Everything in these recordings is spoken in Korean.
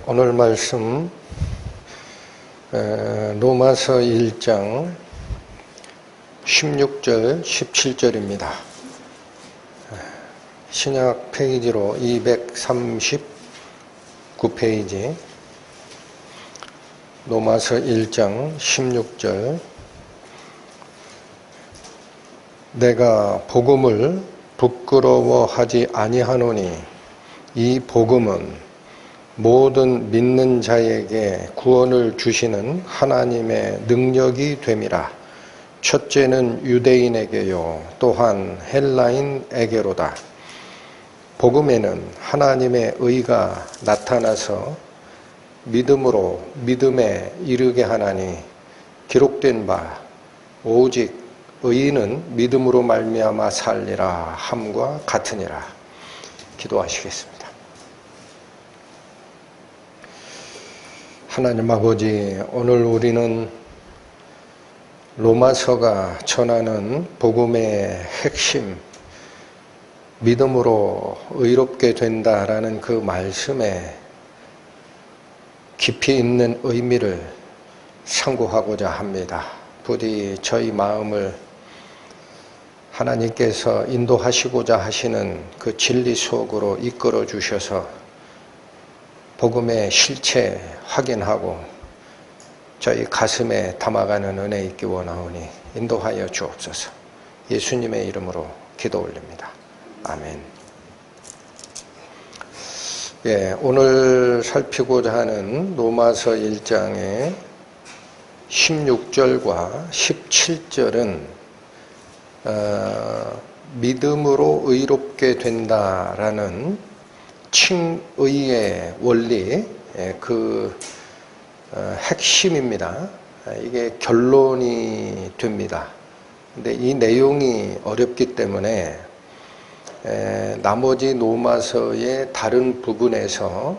오늘 말씀 로마서 1장 16절 17절입니다. 신약 페이지로 239페이지 로마서 1장 16절 내가 복음을 부끄러워하지 아니하노니 이 복음은 모든 믿는 자에게 구원을 주시는 하나님의 능력이 됨이라. 첫째는 유대인에게요 또한 헬라인에게로다. 복음에는 하나님의 의가 나타나서 믿음으로 믿음에 이르게 하나니 기록된 바 오직 의인은 믿음으로 말미암아 살리라 함과 같으니라. 기도하시겠습니다. 하나님 아버지, 오늘 우리는 로마서가 전하는 복음의 핵심, 믿음으로 의롭게 된다라는 그 말씀에 깊이 있는 의미를 상고하고자 합니다. 부디 저희 마음을 하나님께서 인도하시고자 하시는 그 진리 속으로 이끌어 주셔서 복음의 실체 확인하고 저희 가슴에 담아가는 은혜 있기 원하오니 인도하여 주옵소서. 예수님의 이름으로 기도 올립니다. 아멘. 오늘 살피고자 하는 로마서 1장의 16절과 17절은 믿음으로 의롭게 된다라는 칭의의 원리, 핵심입니다. 이게 결론이 됩니다. 근데 이 내용이 어렵기 때문에 나머지 로마서의 다른 부분에서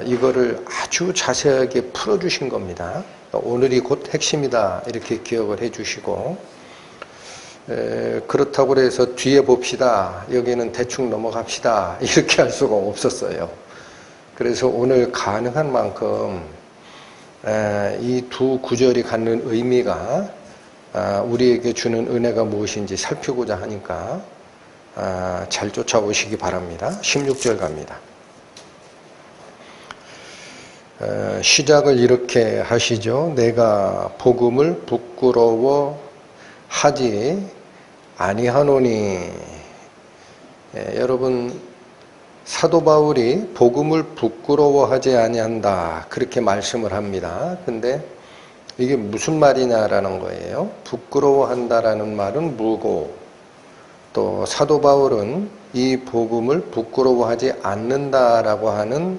이거를 아주 자세하게 풀어주신 겁니다. 오늘이 곧 핵심이다 이렇게 기억을 해주시고, 그렇다고 해서 뒤에 봅시다, 여기는 대충 넘어갑시다 이렇게 할 수가 없었어요. 그래서 오늘 가능한 만큼 이 두 구절이 갖는 의미가 우리에게 주는 은혜가 무엇인지 살피고자 하니까 잘 쫓아오시기 바랍니다. 16절 갑니다. 시작을 이렇게 하시죠. 내가 복음을 부끄러워하지 아니하노니. 여러분, 사도 바울이 복음을 부끄러워하지 아니한다 그렇게 말씀을 합니다. 근데 이게 무슨 말이냐라는 거예요. 부끄러워한다라는 말은 뭐고, 또 사도 바울은 이 복음을 부끄러워하지 않는다라고 하는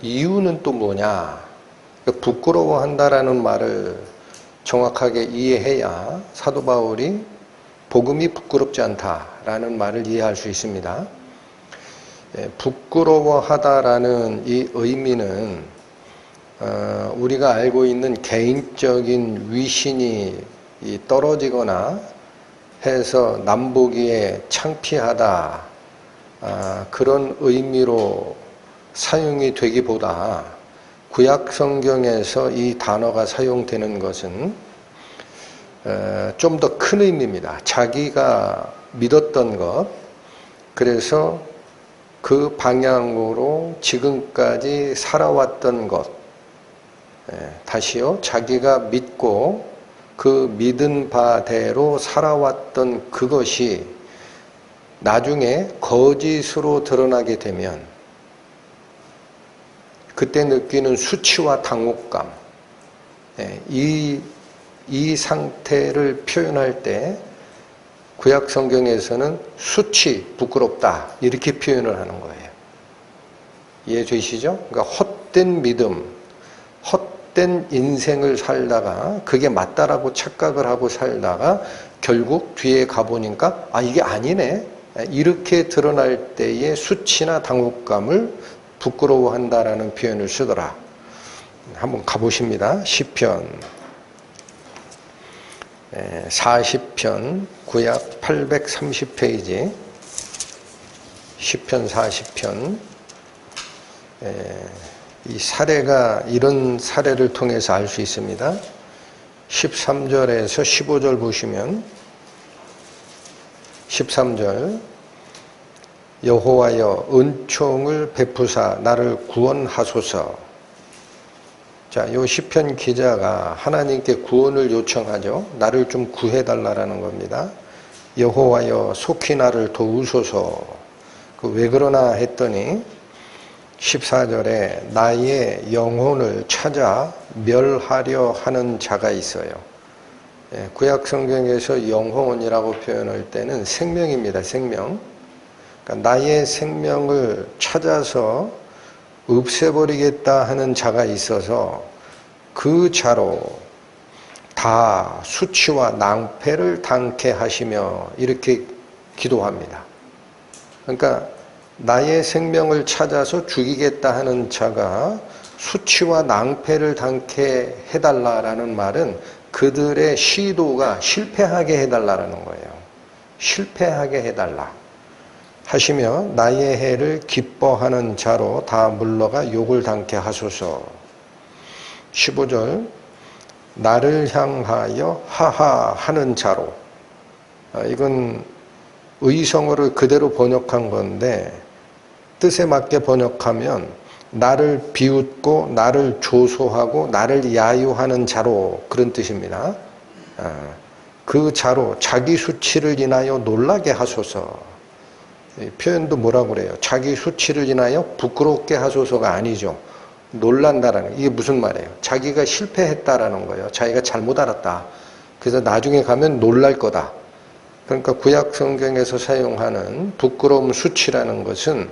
이유는 또 뭐냐. 부끄러워한다라는 말을 정확하게 이해해야 사도 바울이 복음이 부끄럽지 않다라는 말을 이해할 수 있습니다. 부끄러워하다라는 이 의미는 우리가 알고 있는 개인적인 위신이 떨어지거나 해서 남보기에 창피하다, 그런 의미로 사용이 되기보다 구약 성경에서 이 단어가 사용되는 것은 좀 더 큰 의미입니다. 자기가 믿었던 것, 그래서 그 방향으로 지금까지 살아왔던 것, 다시요, 자기가 믿고 그 믿은 바대로 살아왔던 그것이 나중에 거짓으로 드러나게 되면 그때 느끼는 수치와 당혹감, 이 상태를 표현할 때 구약 성경에서는 수치, 부끄럽다 이렇게 표현을 하는 거예요. 이해되시죠? 그러니까 헛된 믿음, 헛된 인생을 살다가 그게 맞다라고 착각을 하고 살다가 결국 뒤에 가보니까 이게 아니네 이렇게 드러날 때의 수치나 당혹감을 부끄러워한다라는 표현을 쓰더라. 한번 가보십니다. 시편 40편 구약 830페이지 시편 40편 이 사례가 이런 사례를 통해서 알 수 있습니다. 13절에서 15절 보시면 13절 여호와여 은총을 베푸사 나를 구원하소서. 자, 요 시편 기자가 하나님께 구원을 요청하죠. 나를 좀 구해달라는 겁니다. 여호와여 속히 나를 도우소서. 왜 그러나 했더니 14절에 나의 영혼을 찾아 멸하려 하는 자가 있어요. 구약 성경에서 영혼이라고 표현할 때는 생명입니다. 생명. 그러니까 나의 생명을 찾아서 없애버리겠다 하는 자가 있어서 그 자로 다 수치와 낭패를 당케 하시며 이렇게 기도합니다. 그러니까 나의 생명을 찾아서 죽이겠다 하는 자가 수치와 낭패를 당케 해달라라는 말은 그들의 시도가 실패하게 해달라는 거예요. 실패하게 해달라 하시며 나의 해를 기뻐하는 자로 다 물러가 욕을 당케 하소서. 15절 나를 향하여 하하 하는 자로. 이건 의성어를 그대로 번역한 건데 뜻에 맞게 번역하면 나를 비웃고 나를 조소하고 나를 야유하는 자로, 그런 뜻입니다. 그 자로 자기 수치를 인하여 놀라게 하소서. 표현도 뭐라고 그래요? 자기 수치를 인하여 부끄럽게 하소서가 아니죠. 놀란다라는, 이게 무슨 말이에요? 자기가 실패했다라는 거예요. 자기가 잘못 알았다. 그래서 나중에 가면 놀랄 거다. 그러니까 구약 성경에서 사용하는 부끄러움 수치라는 것은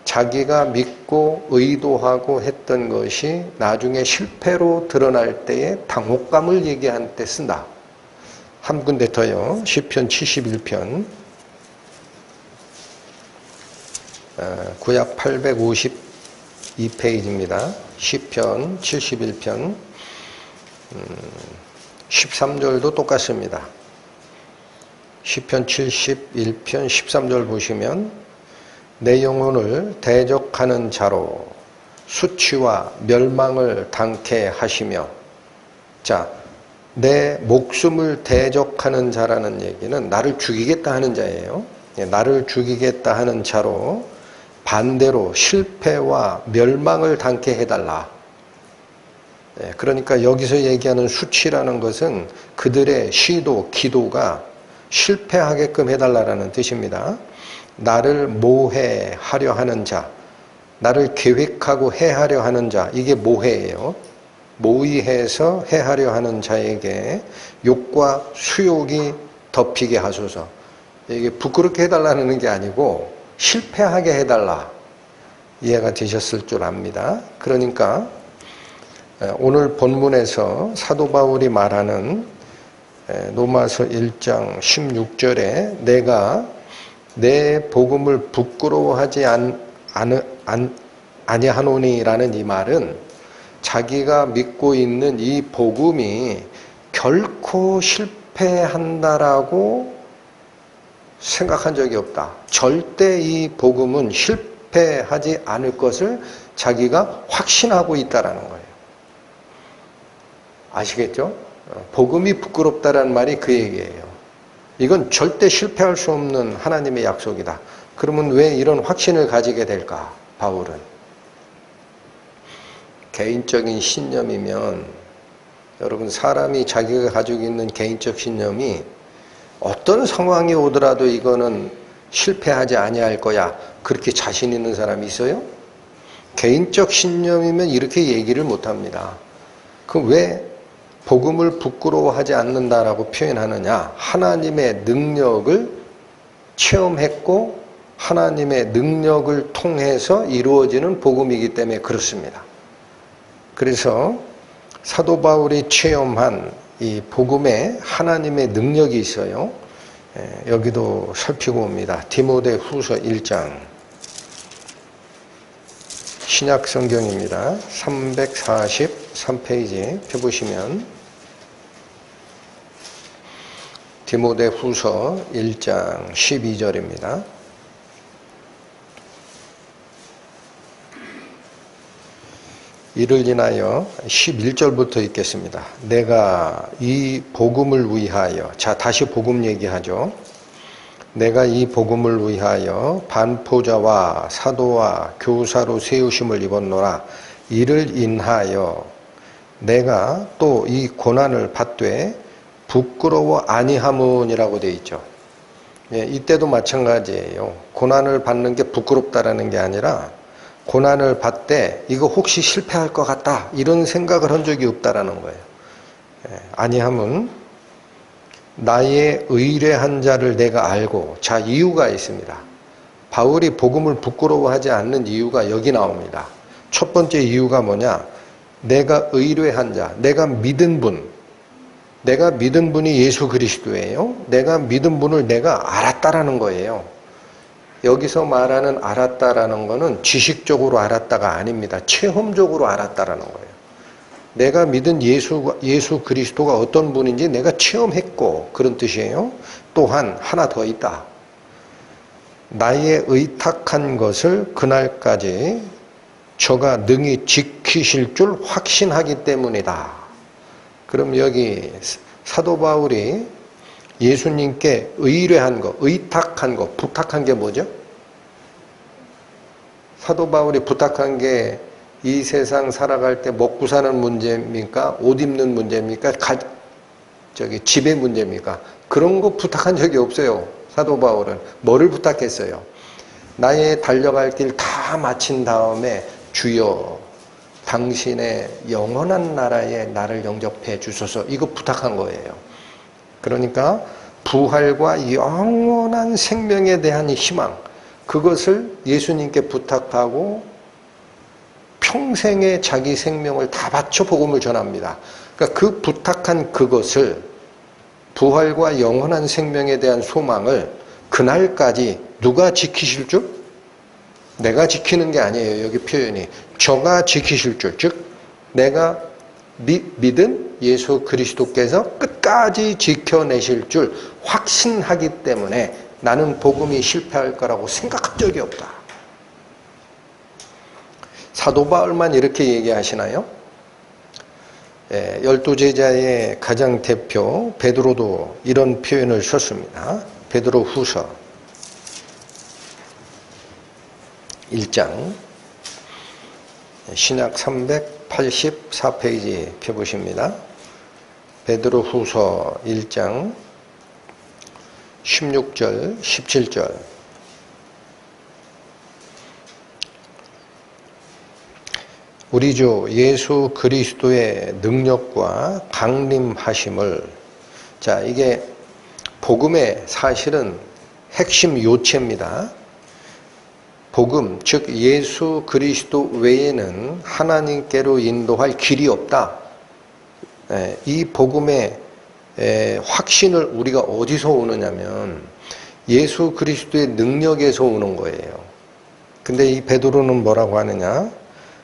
자기가 믿고 의도하고 했던 것이 나중에 실패로 드러날 때의 당혹감을 얘기할 때 쓴다. 한 군데 더요. 시편 71편. 구약 852페이지입니다. 시편 71편 13절도 똑같습니다. 시편 71편 13절 보시면 내 영혼을 대적하는 자로 수치와 멸망을 당케 하시며. 자, 내 목숨을 대적하는 자라는 얘기는 나를 죽이겠다 하는 자예요. 나를 죽이겠다 하는 자로 반대로 실패와 멸망을 당케 해달라. 그러니까 여기서 얘기하는 수치라는 것은 그들의 시도, 기도가 실패하게끔 해달라는 뜻입니다. 나를 모해하려 하는 자, 나를 계획하고 해하려 하는 자, 이게 모해예요. 모의해서 해하려 하는 자에게 욕과 수욕이 덮이게 하소서. 이게 부끄럽게 해달라는 게 아니고 실패하게 해달라. 이해가 되셨을 줄 압니다. 그러니까 오늘 본문에서 사도 바울이 말하는 로마서 1장 16절에 내가 내 복음을 부끄러워하지 아니하노니라는 이 말은 자기가 믿고 있는 이 복음이 결코 실패한다라고 생각한 적이 없다. 절대 이 복음은 실패하지 않을 것을 자기가 확신하고 있다라는 거예요. 아시겠죠? 복음이 부끄럽다라는 말이 그 얘기예요. 이건 절대 실패할 수 없는 하나님의 약속이다. 그러면 왜 이런 확신을 가지게 될까? 바울은 개인적인 신념이면, 여러분 사람이 자기가 가지고 있는 개인적 신념이 어떤 상황이 오더라도 이거는 실패하지 아니할 거야, 그렇게 자신 있는 사람이 있어요? 개인적 신념이면 이렇게 얘기를 못합니다. 그럼 왜 복음을 부끄러워하지 않는다라고 표현하느냐? 하나님의 능력을 체험했고 하나님의 능력을 통해서 이루어지는 복음이기 때문에 그렇습니다. 그래서 사도 바울이 체험한 이 복음에 하나님의 능력이 있어요. 여기도 살피고 옵니다. 디모데 후서 1장 신약 성경입니다. 343페이지 펴보시면 디모데 후서 1장 12절입니다. 이를 인하여 11절부터 읽겠습니다. 내가 이 복음을 위하여, 자 다시 복음 얘기하죠. 내가 이 복음을 위하여 반포자와 사도와 교사로 세우심을 입었노라. 이를 인하여 내가 또 이 고난을 받되 부끄러워 아니함은이라고 되어 있죠. 예, 이때도 마찬가지예요. 고난을 받는 게 부끄럽다라는 게 아니라 고난을 받되 이거 혹시 실패할 것 같다 이런 생각을 한 적이 없다라는 거예요. 예, 아니함은 나의 의뢰한 자를 내가 알고, 자 이유가 있습니다. 바울이 복음을 부끄러워하지 않는 이유가 여기 나옵니다. 첫 번째 이유가 뭐냐? 내가 의뢰한 자, 내가 믿은 분이 예수 그리스도예요. 내가 믿은 분을 내가 알았다라는 거예요. 여기서 말하는 알았다라는 거는 지식적으로 알았다가 아닙니다. 체험적으로 알았다라는 거예요. 내가 믿은 예수 그리스도가 어떤 분인지 내가 체험했고, 그런 뜻이에요. 또한 하나 더 있다. 나의 의탁한 것을 그날까지 저가 능히 지키실 줄 확신하기 때문이다. 그럼 여기 사도 바울이 예수님께 의뢰한 거, 의탁한 거, 부탁한 게 뭐죠? 사도 바울이 부탁한 게 이 세상 살아갈 때 먹고 사는 문제입니까? 옷 입는 문제입니까? 집의 문제입니까? 그런 거 부탁한 적이 없어요. 사도 바울은 뭐를 부탁했어요? 나의 달려갈 길 다 마친 다음에 주여 당신의 영원한 나라에 나를 영접해 주소서, 이거 부탁한 거예요. 그러니까 부활과 영원한 생명에 대한 희망, 그것을 예수님께 부탁하고 평생의 자기 생명을 다 바쳐 복음을 전합니다. 그러니까 그 부탁한 그것을, 부활과 영원한 생명에 대한 소망을 그날까지 누가 지키실 줄? 내가 지키는 게 아니에요. 여기 표현이 저가 지키실 줄, 즉 내가 믿은 예수 그리스도께서 끝까지 지켜내실 줄 확신하기 때문에 나는 복음이 실패할 거라고 생각한 적이 없다. 사도 바울만 이렇게 얘기하시나요? 12제자의 가장 대표 베드로도 이런 표현을 썼습니다. 베드로 후서 1장 신약 384페이지 펴보십니다. 베드로 후서 1장 16절 17절 우리 주 예수 그리스도의 능력과 강림하심을, 자 이게 복음의 사실은 핵심 요체입니다. 복음, 즉 예수 그리스도 외에는 하나님께로 인도할 길이 없다. 이 복음의 확신을 우리가 어디서 오느냐면 예수 그리스도의 능력에서 오는 거예요. 근데 이 베드로는 뭐라고 하느냐?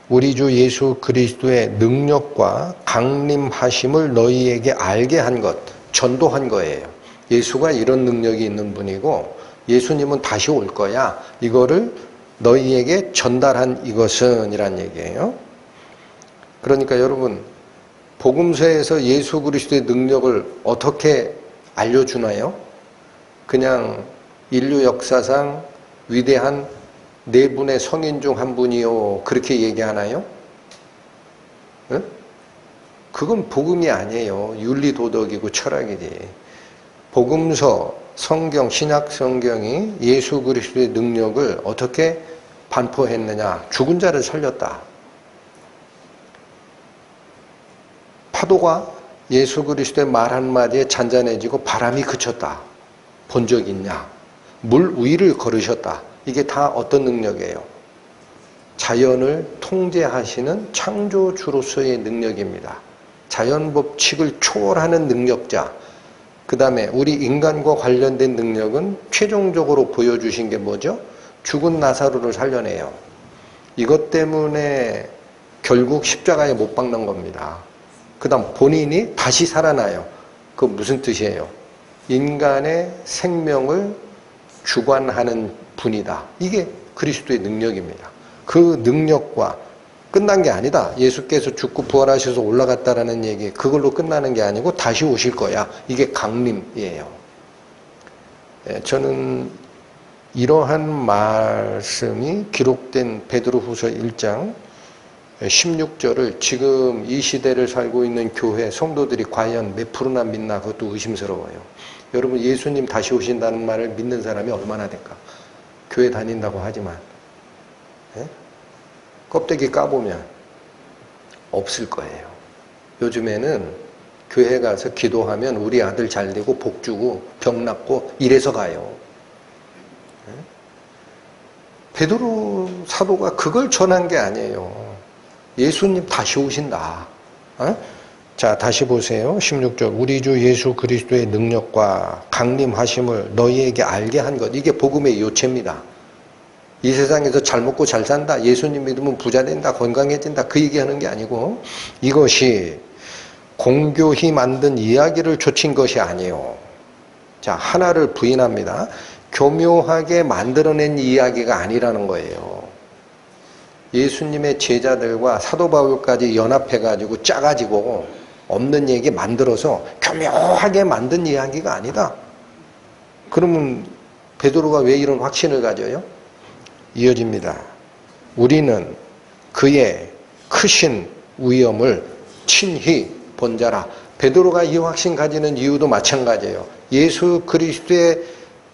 우리 주 예수 그리스도의 능력과 강림하심을 너희에게 알게 한 것, 전도한 거예요. 예수가 이런 능력이 있는 분이고 예수님은 다시 올 거야. 이거를 너희에게 전달한 이것은 이란 얘기예요. 그러니까 여러분, 복음서에서 예수 그리스도의 능력을 어떻게 알려주나요? 그냥 인류 역사상 위대한 네 분의 성인 중 한 분이요, 그렇게 얘기하나요? 응? 그건 복음이 아니에요. 윤리도덕이고 철학이지. 복음서, 성경, 신약 성경이 예수 그리스도의 능력을 어떻게 반포했느냐? 죽은 자를 살렸다. 파도가 예수 그리스도의 말 한마디에 잔잔해지고 바람이 그쳤다. 본 적 있냐? 물 위를 걸으셨다. 이게 다 어떤 능력이에요? 자연을 통제하시는 창조주로서의 능력입니다. 자연 법칙을 초월하는 능력자. 그 다음에 우리 인간과 관련된 능력은 최종적으로 보여주신 게 뭐죠? 죽은 나사로를 살려내요. 이것 때문에 결국 십자가에 못 박는 겁니다. 그 다음 본인이 다시 살아나요. 그거 무슨 뜻이에요? 인간의 생명을 주관하는 분이다. 이게 그리스도의 능력입니다. 그 능력과 끝난 게 아니다. 예수께서 죽고 부활하셔서 올라갔다라는 얘기, 그걸로 끝나는 게 아니고 다시 오실 거야. 이게 강림이에요. 저는 이러한 말씀이 기록된 베드로후서 1장 16절을 지금 이 시대를 살고 있는 교회 성도들이 과연 몇 프로나 믿나 그것도 의심스러워요. 여러분, 예수님 다시 오신다는 말을 믿는 사람이 얼마나 될까? 교회 다닌다고 하지만 껍데기 까보면 없을 거예요. 요즘에는 교회 가서 기도하면 우리 아들 잘 되고 복 주고 병 낫고 이래서 가요. 베드로 사도가 그걸 전한 게 아니에요. 예수님 다시 오신다. 자, 다시 보세요. 16절. 우리 주 예수 그리스도의 능력과 강림하심을 너희에게 알게 한 것. 이게 복음의 요체입니다. 이 세상에서 잘 먹고 잘 산다, 예수님 믿으면 부자 된다, 건강해진다, 그 얘기하는 게 아니고 이것이 공교히 만든 이야기를 조친 것이 아니에요. 자, 하나를 부인합니다. 교묘하게 만들어낸 이야기가 아니라는 거예요. 예수님의 제자들과 사도 바울까지 연합해가지고 짜가지고 없는 얘기 만들어서 교묘하게 만든 이야기가 아니다. 그러면 베드로가 왜 이런 확신을 가져요? 이어집니다. 우리는 그의 크신 위엄을 친히 본 자라. 베드로가 이 확신 가지는 이유도 마찬가지예요. 예수 그리스도의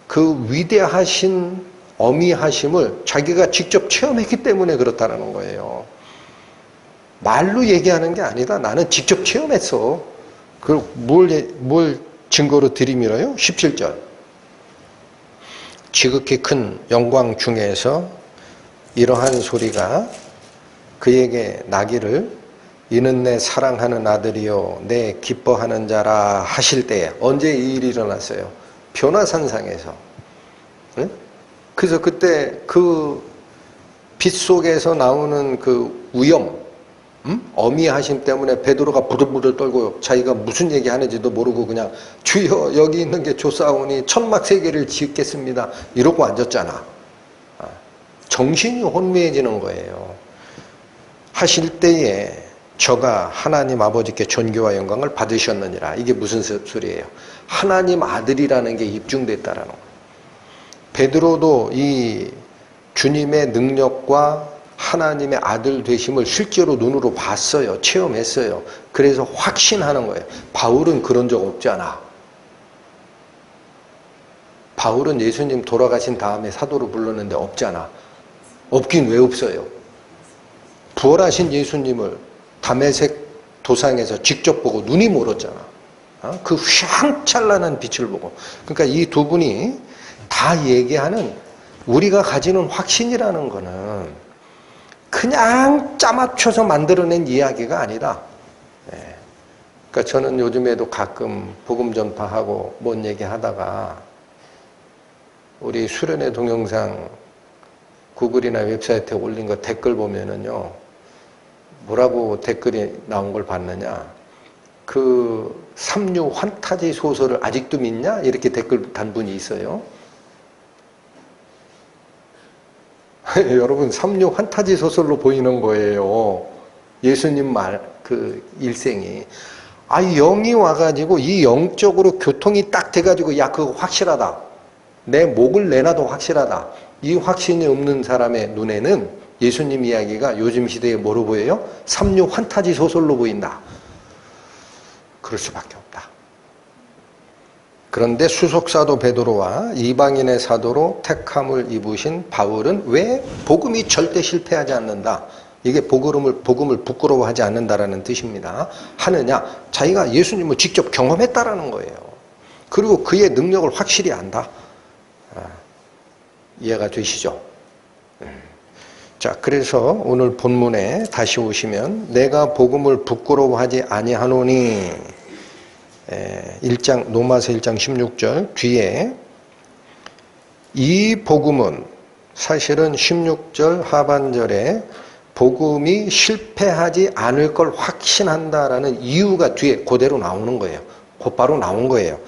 그 위대하신 어미하심을 자기가 직접 체험했기 때문에 그렇다는 거예요. 말로 얘기하는 게 아니다. 나는 직접 체험했어. 그걸 뭘 증거로 들이밀어요? 17절. 지극히 큰 영광 중에서 이러한 소리가 그에게 나기를 이는 내 사랑하는 아들이요 내 기뻐하는 자라 하실 때에. 언제 이 일이 일어났어요? 변화산상에서. 그래서 그때 그 빛 속에서 나오는 그 위엄, 어미하심 때문에 베드로가 부들부들 떨고 자기가 무슨 얘기하는지도 모르고 그냥 주여 여기 있는 게 조사오니 천막 세 개를 짓겠습니다 이러고 앉았잖아. 정신이 혼미해지는 거예요. 하실 때에 저가 하나님 아버지께 존귀와 영광을 받으셨느니라. 이게 무슨 소리예요? 하나님 아들이라는 게 입증됐다라는 거예요. 베드로도 이 주님의 능력과 하나님의 아들 되심을 실제로 눈으로 봤어요. 체험했어요. 그래서 확신하는 거예요. 바울은 그런 적 없잖아. 바울은 예수님 돌아가신 다음에 사도로 불렀는데 없잖아. 없긴 왜 없어요? 부활하신 예수님을 다메섹 도상에서 직접 보고 눈이 멀었잖아. 그 휘황찬란한 빛을 보고. 그러니까 이 두 분이 다 얘기하는 우리가 가지는 확신이라는 거는 그냥 짜맞춰서 만들어낸 이야기가 아니다. 그러니까 저는 요즘에도 가끔 복음 전파하고 뭔 얘기하다가 우리 수련회 동영상 구글이나 웹사이트에 올린 거 댓글 보면은요, 뭐라고 댓글이 나온 걸 봤느냐? 그 삼류 환타지 소설을 아직도 믿냐? 이렇게 댓글 단 분이 있어요. 여러분, 삼류 환타지 소설로 보이는 거예요. 예수님 그 일생이. 영이 와가지고 이 영적으로 교통이 딱 돼가지고 야, 그거 확실하다. 내 목을 내놔도 확실하다. 이 확신이 없는 사람의 눈에는 예수님 이야기가 요즘 시대에 뭐로 보여요? 삼류 환타지 소설로 보인다. 그럴 수밖에 없다. 그런데 수석사도 베드로와 이방인의 사도로 택함을 입으신 바울은 왜 복음이 절대 실패하지 않는다. 이게 복음을 부끄러워하지 않는다라는 뜻입니다. 하느냐? 자기가 예수님을 직접 경험했다라는 거예요. 그리고 그의 능력을 확실히 안다. 이해가 되시죠? 자, 그래서 오늘 본문에 다시 오시면 내가 복음을 부끄러워하지 아니하노니 1장 로마서 1장 16절 뒤에 이 복음은 사실은 16절 하반절에 복음이 실패하지 않을 걸 확신한다라는 이유가 뒤에 그대로 나오는 거예요. 곧바로 나온 거예요.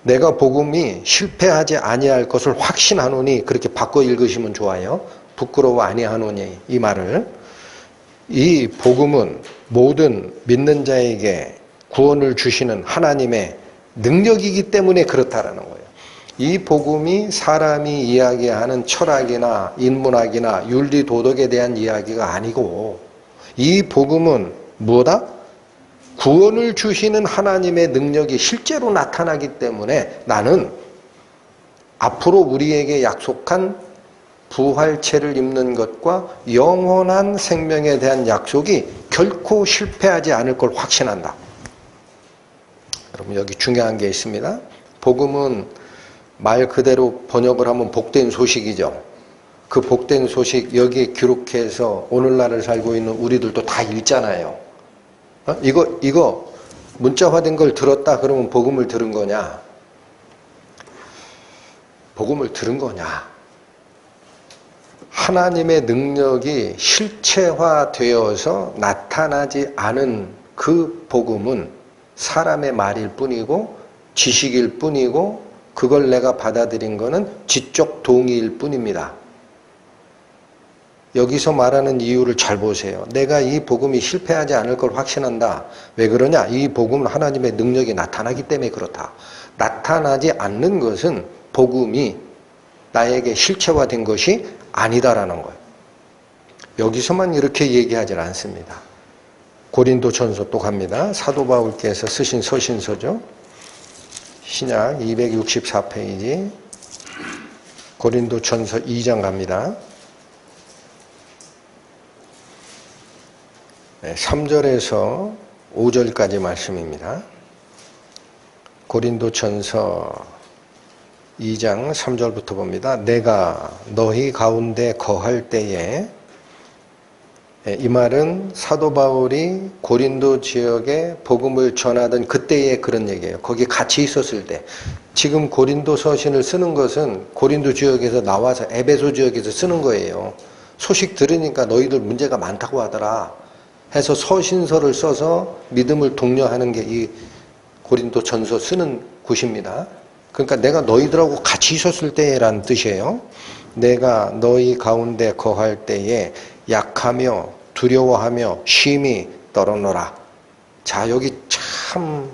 내가 복음이 실패하지 아니할 것을 확신하노니 그렇게 바꿔 읽으시면 좋아요. 부끄러워 아니하노니 이 말을. 이 복음은 모든 믿는 자에게 구원을 주시는 하나님의 능력이기 때문에 그렇다라는 거예요. 이 복음이 사람이 이야기하는 철학이나 인문학이나 윤리 도덕에 대한 이야기가 아니고, 이 복음은 뭐다? 구원을 주시는 하나님의 능력이 실제로 나타나기 때문에 나는 앞으로 우리에게 약속한 부활체를 입는 것과 영원한 생명에 대한 약속이 결코 실패하지 않을 걸 확신한다. 여러분, 여기 중요한 게 있습니다. 복음은 말 그대로 번역을 하면 복된 소식이죠. 그 복된 소식 여기에 기록해서 오늘날을 살고 있는 우리들도 다 읽잖아요. 이거 문자화된 걸 들었다 그러면 복음을 들은 거냐? 복음을 들은 거냐? 하나님의 능력이 실체화되어서 나타나지 않은 그 복음은 사람의 말일 뿐이고 지식일 뿐이고, 그걸 내가 받아들인 거는 지적 동의일 뿐입니다. 여기서 말하는 이유를 잘 보세요. 내가 이 복음이 실패하지 않을 걸 확신한다. 왜 그러냐? 이 복음은 하나님의 능력이 나타나기 때문에 그렇다. 나타나지 않는 것은 복음이 나에게 실체화된 것이 아니다라는 거예요. 여기서만 이렇게 얘기하지 않습니다. 고린도전서 또 갑니다. 사도 바울께서 쓰신 서신서죠. 신약 264페이지 고린도전서 2장 갑니다. 3절에서 5절까지 말씀입니다. 고린도전서 2장 3절부터 봅니다. 내가 너희 가운데 거할 때에, 이 말은 사도 바울이 고린도 지역에 복음을 전하던 그때의 그런 얘기예요. 거기 같이 있었을 때. 지금 고린도 서신을 쓰는 것은 고린도 지역에서 나와서 에베소 지역에서 쓰는 거예요. 소식 들으니까 너희들 문제가 많다고 하더라 해서 서신서를 써서 믿음을 독려하는 게 이 고린도 전서 쓰는 곳입니다. 그러니까 내가 너희들하고 같이 있었을 때라는 뜻이에요. 내가 너희 가운데 거할 때에 약하며 두려워하며 쉼이 떨어노라. 자, 여기 참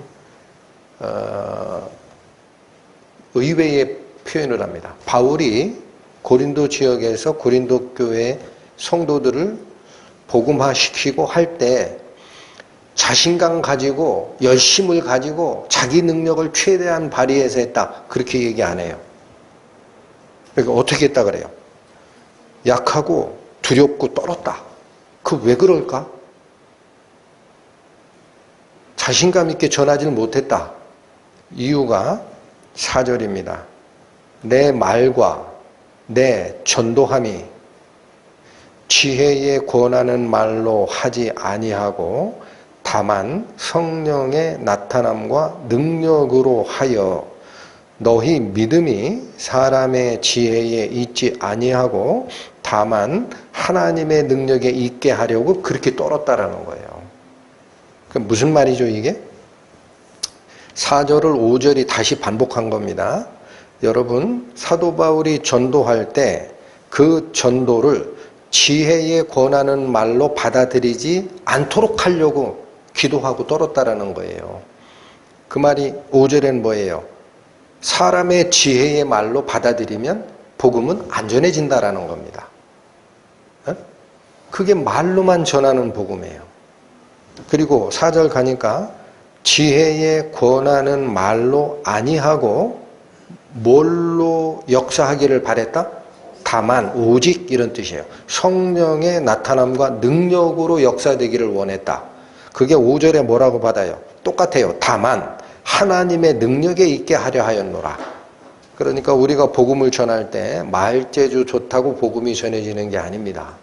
의외의 표현을 합니다. 바울이 고린도 지역에서 고린도 교회 성도들을 복음화시키고 할 때 자신감 가지고 열심을 가지고 자기 능력을 최대한 발휘해서 했다. 그렇게 얘기 안 해요. 그러니까 어떻게 했다 그래요? 약하고 두렵고 떨었다. 그 왜 그럴까? 자신감 있게 전하지를 못했다. 이유가 4절입니다. 내 말과 내 전도함이 지혜에 권하는 말로 하지 아니하고 다만 성령의 나타남과 능력으로 하여 너희 믿음이 사람의 지혜에 있지 아니하고 다만 하나님의 능력에 있게 하려고 그렇게 떨었다라는 거예요. 그럼 무슨 말이죠 이게? 4절을 5절이 다시 반복한 겁니다. 여러분, 사도 바울이 전도할 때 그 전도를 지혜에 권하는 말로 받아들이지 않도록 하려고 기도하고 떨었다라는 거예요. 그 말이 5절엔 뭐예요? 사람의 지혜의 말로 받아들이면 복음은 안전해진다라는 겁니다. 그게 말로만 전하는 복음이에요. 그리고 4절 가니까 지혜에 권하는 말로 아니하고 뭘로 역사하기를 바랬다? 다만 오직 이런 뜻이에요. 성령의 나타남과 능력으로 역사되기를 원했다. 그게 5절에 뭐라고 받아요? 똑같아요. 다만 하나님의 능력에 있게 하려 하였노라. 그러니까 우리가 복음을 전할 때 말재주 좋다고 복음이 전해지는 게 아닙니다.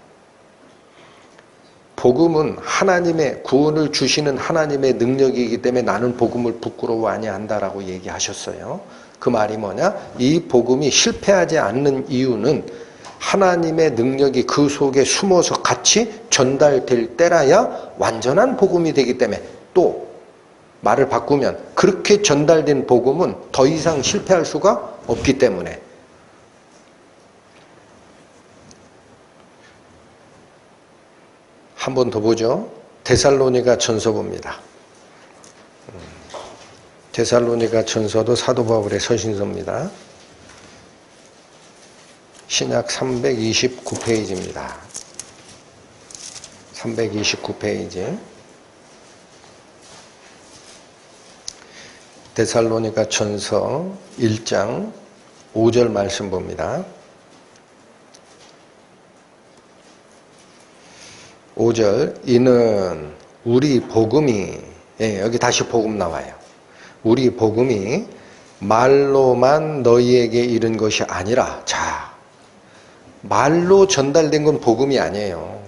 복음은 하나님의 구원을 주시는 하나님의 능력이기 때문에 나는 복음을 부끄러워 아니한다라고 얘기하셨어요. 그 말이 뭐냐? 이 복음이 실패하지 않는 이유는 하나님의 능력이 그 속에 숨어서 같이 전달될 때라야 완전한 복음이 되기 때문에, 또 말을 바꾸면 그렇게 전달된 복음은 더 이상 실패할 수가 없기 때문에. 한 번 더 보죠. 데살로니가 전서 봅니다. 데살로니가 전서도 사도 바울의 서신서입니다. 신약 329페이지입니다. 329페이지. 데살로니가 전서 1장 5절 말씀 봅니다. 5절. 이는 우리 복음이, 여기 다시 복음 나와요. 우리 복음이 말로만 너희에게 이른 것이 아니라, 자, 말로 전달된 건 복음이 아니에요.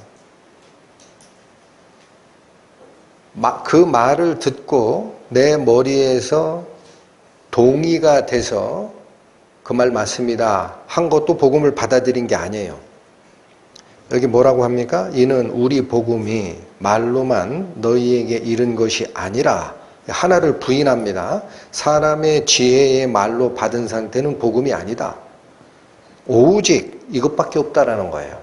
그 말을 듣고 내 머리에서 동의가 돼서 그 말 맞습니다 한 것도 복음을 받아들인 게 아니에요. 여기 뭐라고 합니까? 이는 우리 복음이 말로만 너희에게 이른 것이 아니라, 하나를 부인합니다. 사람의 지혜의 말로 받은 상태는 복음이 아니다. 오직 이것밖에 없다라는 거예요.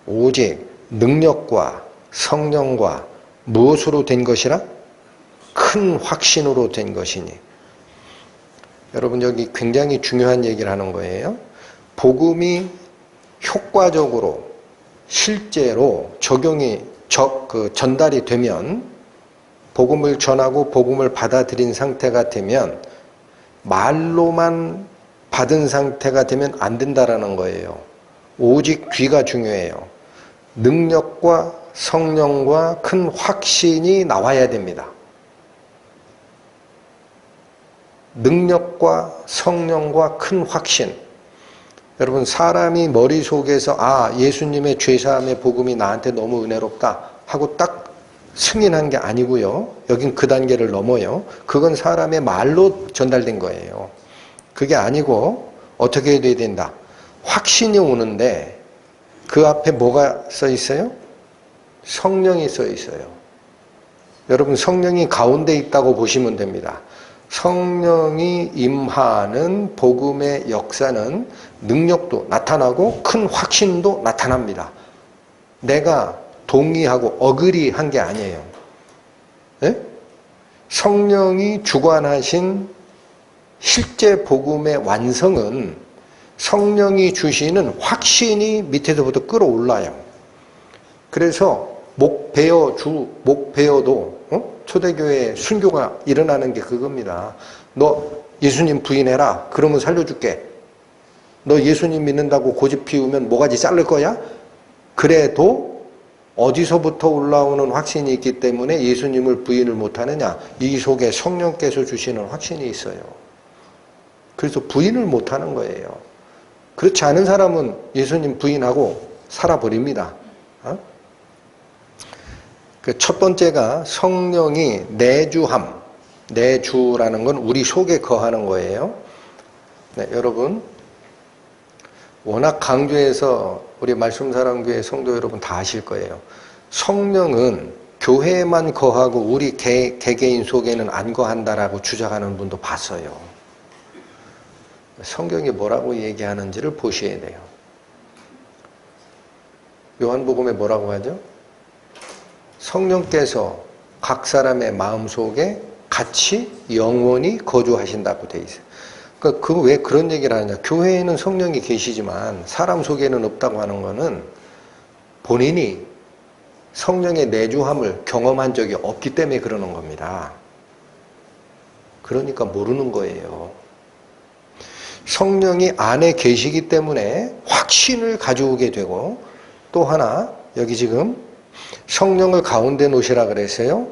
오직 능력과 성령과 무엇으로 된 것이라? 큰 확신으로 된 것이니. 여러분, 여기 굉장히 중요한 얘기를 하는 거예요. 복음이 효과적으로 실제로 전달이 되면, 복음을 전하고 복음을 받아들인 상태가 되면, 말로만 받은 상태가 되면 안 된다라는 거예요. 오직 뒤가 중요해요. 능력과 성령과 큰 확신이 나와야 됩니다. 능력과 성령과 큰 확신. 여러분, 사람이 머릿속에서 예수님의 죄사함의 복음이 나한테 너무 은혜롭다 하고 딱 승인한 게 아니고요. 여긴 그 단계를 넘어요. 그건 사람의 말로 전달된 거예요. 그게 아니고 어떻게 돼야 된다? 확신이 오는데 그 앞에 뭐가 써 있어요? 성령이 써 있어요. 여러분, 성령이 가운데 있다고 보시면 됩니다. 성령이 임하는 복음의 역사는 능력도 나타나고 큰 확신도 나타납니다. 내가 동의하고 어그리한 게 아니에요. 네? 성령이 주관하신 실제 복음의 완성은 성령이 주시는 확신이 밑에서부터 끌어올라요. 그래서 목배어도 초대교회 순교가 일어나는 게 그겁니다. 너 예수님 부인해라. 그러면 살려줄게. 너 예수님 믿는다고 고집 피우면 모가지 자를 거야? 그래도 어디서부터 올라오는 확신이 있기 때문에 예수님을 부인을 못하느냐? 이 속에 성령께서 주시는 확신이 있어요. 그래서 부인을 못하는 거예요. 그렇지 않은 사람은 예수님 부인하고 살아버립니다. 그 첫 번째가 성령이 내주함. 내주라는 건 우리 속에 거하는 거예요. 네, 여러분, 워낙 강조해서 우리 말씀사랑교회 성도 여러분 다 아실 거예요. 성령은 교회에만 거하고 우리 개개인 속에는 안 거한다라고 주장하는 분도 봤어요. 성경이 뭐라고 얘기하는지를 보셔야 돼요. 요한복음에 뭐라고 하죠? 성령께서 각 사람의 마음속에 같이 영원히 거주하신다고 돼 있어요. 그러니까 왜 그런 얘기를 하느냐. 교회에는 성령이 계시지만 사람 속에는 없다고 하는 거는 본인이 성령의 내주함을 경험한 적이 없기 때문에 그러는 겁니다. 그러니까 모르는 거예요. 성령이 안에 계시기 때문에 확신을 가져오게 되고, 또 하나 여기 지금 성령을 가운데 놓으시라 그랬어요.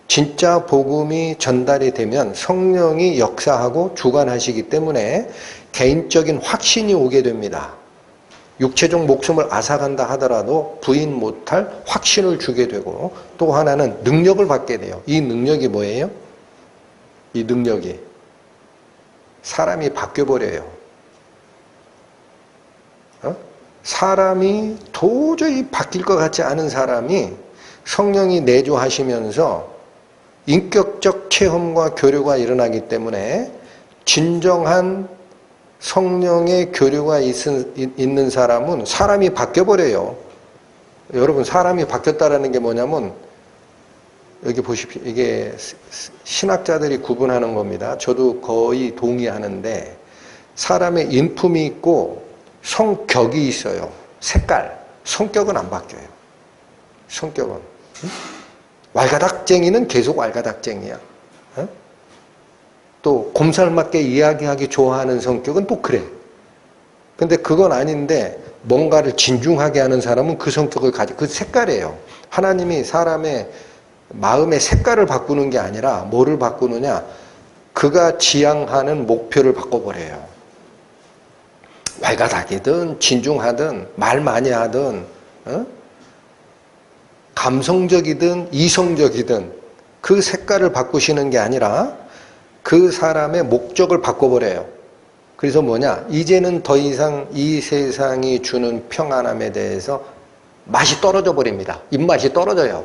진짜 복음이 전달이 되면 성령이 역사하고 주관하시기 때문에 개인적인 확신이 오게 됩니다. 육체적 목숨을 앗아간다 하더라도 부인 못할 확신을 주게 되고, 또 하나는 능력을 받게 돼요. 이 능력이 뭐예요? 이 능력이 사람이 바뀌어버려요. 사람이 도저히 바뀔 것 같지 않은 사람이 성령이 내주하시면서 인격적 체험과 교류가 일어나기 때문에 진정한 성령의 교류가 있는 사람은 사람이 바뀌어버려요. 여러분 사람이 바뀌었다라는 게 뭐냐면 여기 보십시오. 이게 신학자들이 구분하는 겁니다. 저도 거의 동의하는데 사람의 인품이 있고 성격이 있어요. 색깔. 성격은 안 바뀌어요. 성격은. 왈가닥쟁이는 계속 왈가닥쟁이야. 또 곰살맞게 이야기하기 좋아하는 성격은 또 그래. 근데 그건 아닌데 뭔가를 진중하게 하는 사람은 그 성격을 가지고 그 색깔이에요. 하나님이 사람의 마음의 색깔을 바꾸는 게 아니라 뭐를 바꾸느냐? 그가 지향하는 목표를 바꿔버려요. 왈가닥이든 진중하든 말 많이 하든 감성적이든 이성적이든 그 색깔을 바꾸시는 게 아니라 그 사람의 목적을 바꿔버려요. 그래서 뭐냐? 이제는 더 이상 이 세상이 주는 평안함에 대해서 맛이 떨어져 버립니다. 입맛이 떨어져요.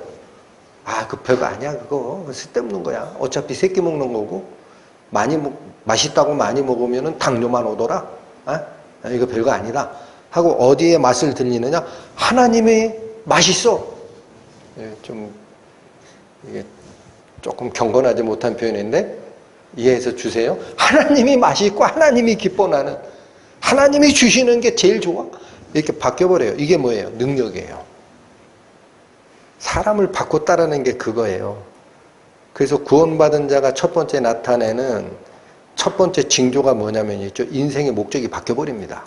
아, 그 별거 아니야, 그거. 쓸데없는 거야. 어차피 새끼 먹는 거고, 맛있다고 많이 먹으면 당뇨만 오더라. 이거 별거 아니다. 하고 어디에 맛을 들리느냐? 하나님이 맛있어. 이게 조금 경건하지 못한 표현인데, 이해해서 주세요. 하나님이 맛있고 하나님이 기뻐 나는. 하나님이 주시는 게 제일 좋아. 이렇게 바뀌어버려요. 이게 뭐예요? 능력이에요. 사람을 바꿨다라는 게 그거예요. 그래서 구원받은 자가 첫 번째 나타내는 첫 번째 징조가 뭐냐면 있죠. 인생의 목적이 바뀌어버립니다.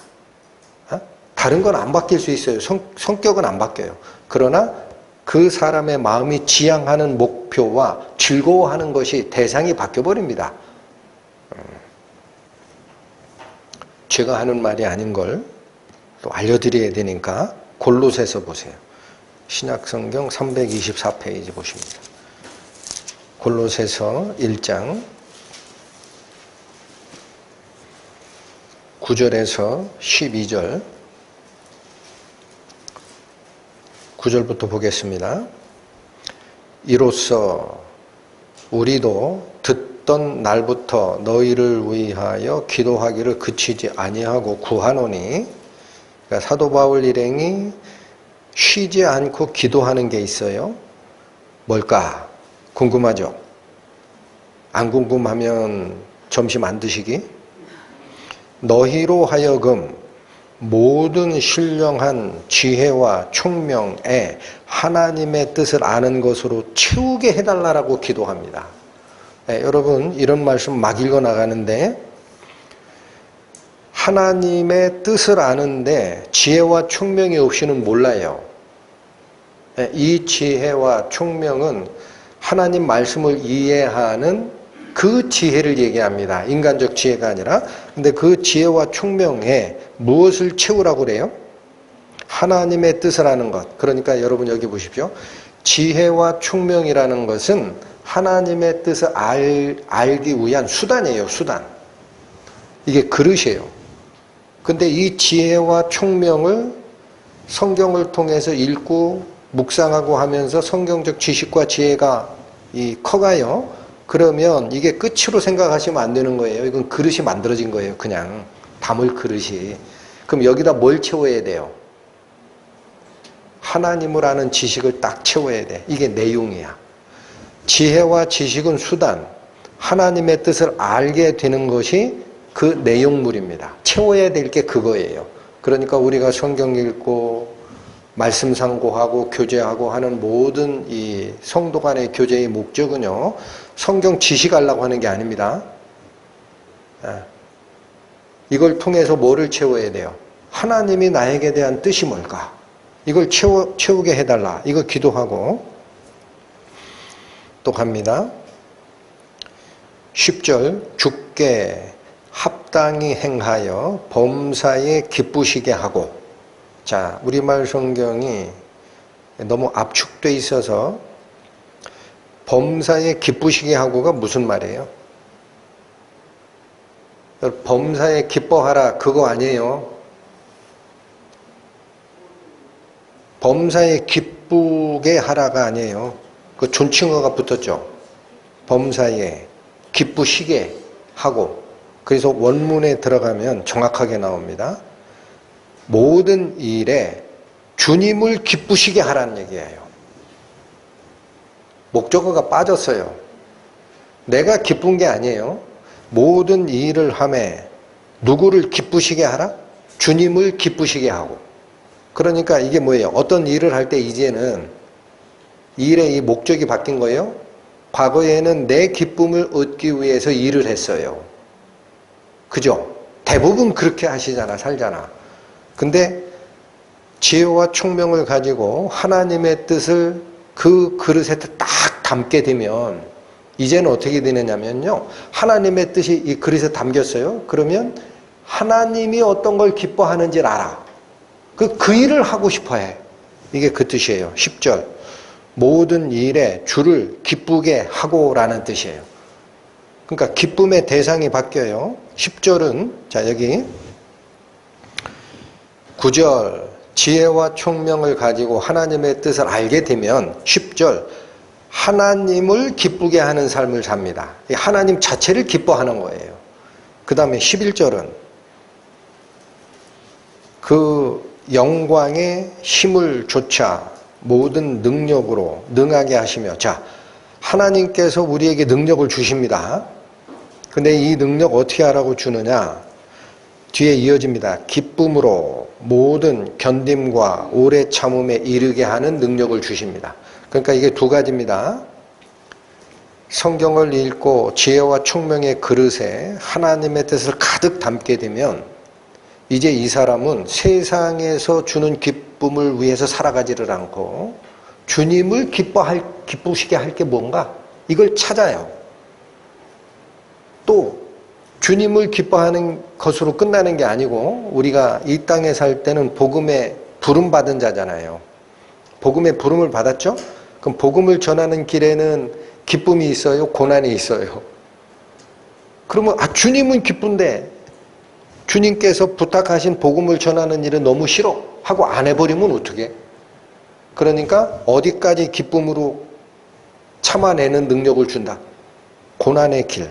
다른 건 안 바뀔 수 있어요. 성격은 안 바뀌어요. 그러나 그 사람의 마음이 지향하는 목표와 즐거워하는 것이 대상이 바뀌어버립니다. 제가 하는 말이 아닌 걸 또 알려드려야 되니까 골로새서 보세요. 신약성경 324페이지 보십니다. 골로새서 1장 9절에서 12절 9절부터 보겠습니다. 이로써 우리도 듣던 날부터 너희를 위하여 기도하기를 그치지 아니하고 구하노니, 그러니까 사도 바울 일행이 쉬지 않고 기도하는 게 있어요. 뭘까? 궁금하죠? 안 궁금하면 점심 안 드시기? 너희로 하여금 모든 신령한 지혜와 총명에 하나님의 뜻을 아는 것으로 채우게 해달라고 기도합니다. 여러분 이런 말씀 막 읽어나가는데 하나님의 뜻을 아는데 지혜와 총명이 없이는 몰라요. 이 지혜와 총명은 하나님 말씀을 이해하는 그 지혜를 얘기합니다. 인간적 지혜가 아니라. 근데 그 지혜와 총명에 무엇을 채우라고 그래요? 하나님의 뜻을 아는 것. 그러니까 여러분 여기 보십시오. 지혜와 총명이라는 것은 하나님의 뜻을 알기 위한 수단이에요. 수단. 이게 그릇이에요. 근데 이 지혜와 총명을 성경을 통해서 읽고 묵상하고 하면서 성경적 지식과 지혜가 커가요. 그러면 이게 끝으로 생각하시면 안 되는 거예요. 이건 그릇이 만들어진 거예요. 그냥 담을 그릇이. 그럼 여기다 뭘 채워야 돼요? 하나님을 아는 지식을 딱 채워야 돼. 이게 내용이야. 지혜와 지식은 수단, 하나님의 뜻을 알게 되는 것이 그 내용물입니다. 채워야 될 게 그거예요. 그러니까 우리가 성경 읽고 말씀 상고하고 교제하고 하는 모든 이 성도 간의 교제의 목적은요, 성경 지식하려고 하는 게 아닙니다. 이걸 통해서 뭐를 채워야 돼요? 하나님이 나에게 대한 뜻이 뭘까? 이걸 채우게 해달라. 이거 기도하고 또 갑니다. 10절 주께 합당히 행하여 범사에 기쁘시게 하고. 자, 우리말 성경이 너무 압축돼 있어서 범사에 기쁘시게 하고가 무슨 말이에요? 범사에 기뻐하라 그거 아니에요. 범사에 기쁘게 하라가 아니에요. 그 존칭어가 붙었죠. 범사에 기쁘시게 하고. 그래서 원문에 들어가면 정확하게 나옵니다. 모든 일에 주님을 기쁘시게 하라는 얘기예요. 목적어가 빠졌어요. 내가 기쁜 게 아니에요. 모든 일을 하매 누구를 기쁘시게 하라? 주님을 기쁘시게 하고. 그러니까 이게 뭐예요? 어떤 일을 할 때 이제는 일의 이 목적이 바뀐 거예요. 과거에는 내 기쁨을 얻기 위해서 일을 했어요. 그죠? 대부분 그렇게 하시잖아, 살잖아. 근데 지혜와 총명을 가지고 하나님의 뜻을 그 그릇에 딱 담게 되면 이제는 어떻게 되느냐면요. 하나님의 뜻이 이 그릇에 담겼어요. 그러면 하나님이 어떤 걸 기뻐하는지를 알아. 그 일을 하고 싶어 해. 이게 그 뜻이에요. 10절. 모든 일에 주를 기쁘게 하고라는 뜻이에요. 그러니까 기쁨의 대상이 바뀌어요. 10절은 자 여기 9절 지혜와 총명을 가지고 하나님의 뜻을 알게 되면 10절 하나님을 기쁘게 하는 삶을 삽니다. 하나님 자체를 기뻐하는 거예요. 그 다음에 11절은 그 영광의 힘을 조차 모든 능력으로 능하게 하시며 자 하나님께서 우리에게 능력을 주십니다. 근데 이 능력 어떻게 하라고 주느냐? 뒤에 이어집니다. 기쁨으로 모든 견딤과 오래 참음에 이르게 하는 능력을 주십니다. 그러니까 이게 두 가지입니다. 성경을 읽고 지혜와 총명의 그릇에 하나님의 뜻을 가득 담게 되면 이제 이 사람은 세상에서 주는 기쁨을 위해서 살아가지를 않고 주님을 기쁘시게 할 게 뭔가 이걸 찾아요. 또 주님을 기뻐하는 것으로 끝나는 게 아니고 우리가 이 땅에 살 때는 복음에 부름받은 자잖아요. 복음의 부름을 받았죠? 그럼 복음을 전하는 길에는 기쁨이 있어요? 고난이 있어요? 그러면 주님은 기쁜데 주님께서 부탁하신 복음을 전하는 일은 너무 싫어 하고 안 해버리면 어떡해? 그러니까 어디까지 기쁨으로 참아내는 능력을 준다. 고난의 길.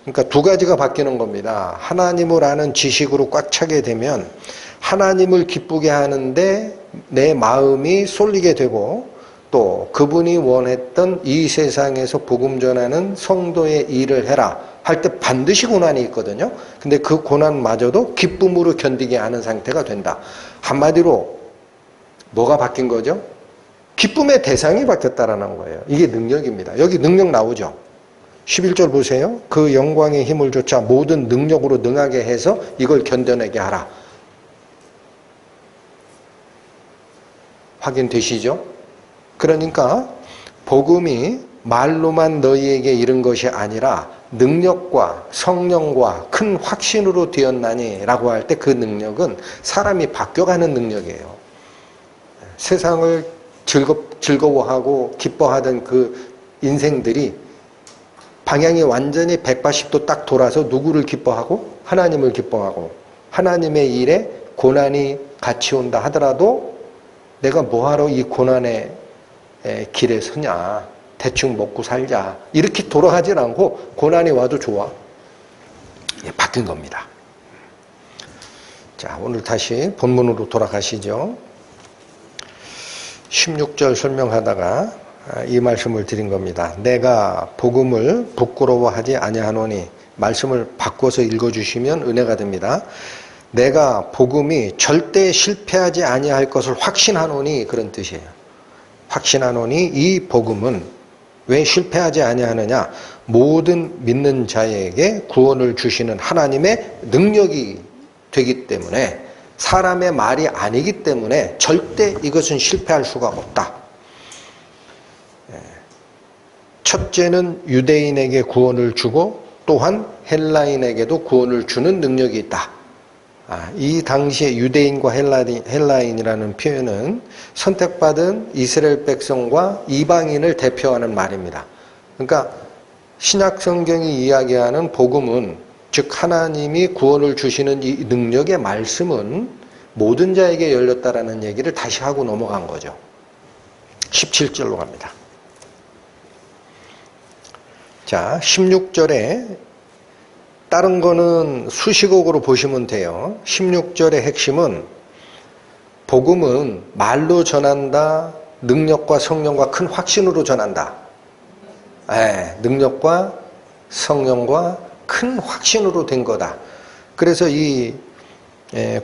그러니까 두 가지가 바뀌는 겁니다. 하나님을 아는 지식으로 꽉 차게 되면 하나님을 기쁘게 하는데 내 마음이 쏠리게 되고 또 그분이 원했던 이 세상에서 복음 전하는 성도의 일을 해라 할 때 반드시 고난이 있거든요. 근데 그 고난마저도 기쁨으로 견디게 하는 상태가 된다. 한마디로 뭐가 바뀐 거죠? 기쁨의 대상이 바뀌었다라는 거예요. 이게 능력입니다. 여기 능력 나오죠? 11절 보세요. 그 영광의 힘을 조차 모든 능력으로 능하게 해서 이걸 견뎌내게 하라. 확인되시죠? 그러니까 복음이 말로만 너희에게 이른 것이 아니라 능력과 성령과 큰 확신으로 되었나니 라고 할 때 그 능력은 사람이 바뀌어가는 능력이에요. 세상을 즐거워하고 기뻐하던 그 인생들이 방향이 완전히 180도 딱 돌아서 누구를 기뻐하고 하나님을 기뻐하고 하나님의 일에 고난이 같이 온다 하더라도 내가 뭐하러 이 고난의 길에 서냐, 대충 먹고 살자 이렇게 돌아가질 않고 고난이 와도 좋아. 바뀐 겁니다. 자, 오늘 다시 본문으로 돌아가시죠. 16절 설명하다가 이 말씀을 드린 겁니다. 내가 복음을 부끄러워하지 아니하노니 말씀을 바꿔서 읽어주시면 은혜가 됩니다. 내가 복음이 절대 실패하지 아니할 것을 확신하노니 그런 뜻이에요. 확신하노니 이 복음은 왜 실패하지 아니하느냐? 모든 믿는 자에게 구원을 주시는 하나님의 능력이 되기 때문에 사람의 말이 아니기 때문에 절대 이것은 실패할 수가 없다. 첫째는 유대인에게 구원을 주고 또한 헬라인에게도 구원을 주는 능력이 있다. 이 당시에 유대인과 헬라인이라는 표현은 선택받은 이스라엘 백성과 이방인을 대표하는 말입니다. 그러니까 신약 성경이 이야기하는 복음은 즉 하나님이 구원을 주시는 이 능력의 말씀은 모든 자에게 열렸다라는 얘기를 다시 하고 넘어간 거죠. 17절로 갑니다. 자, 16절에 다른 거는 수식어로 보시면 돼요. 16절의 핵심은 복음은 말로 전한다, 능력과 성령과 큰 확신으로 전한다. 능력과 성령과 큰 확신으로 된 거다. 그래서 이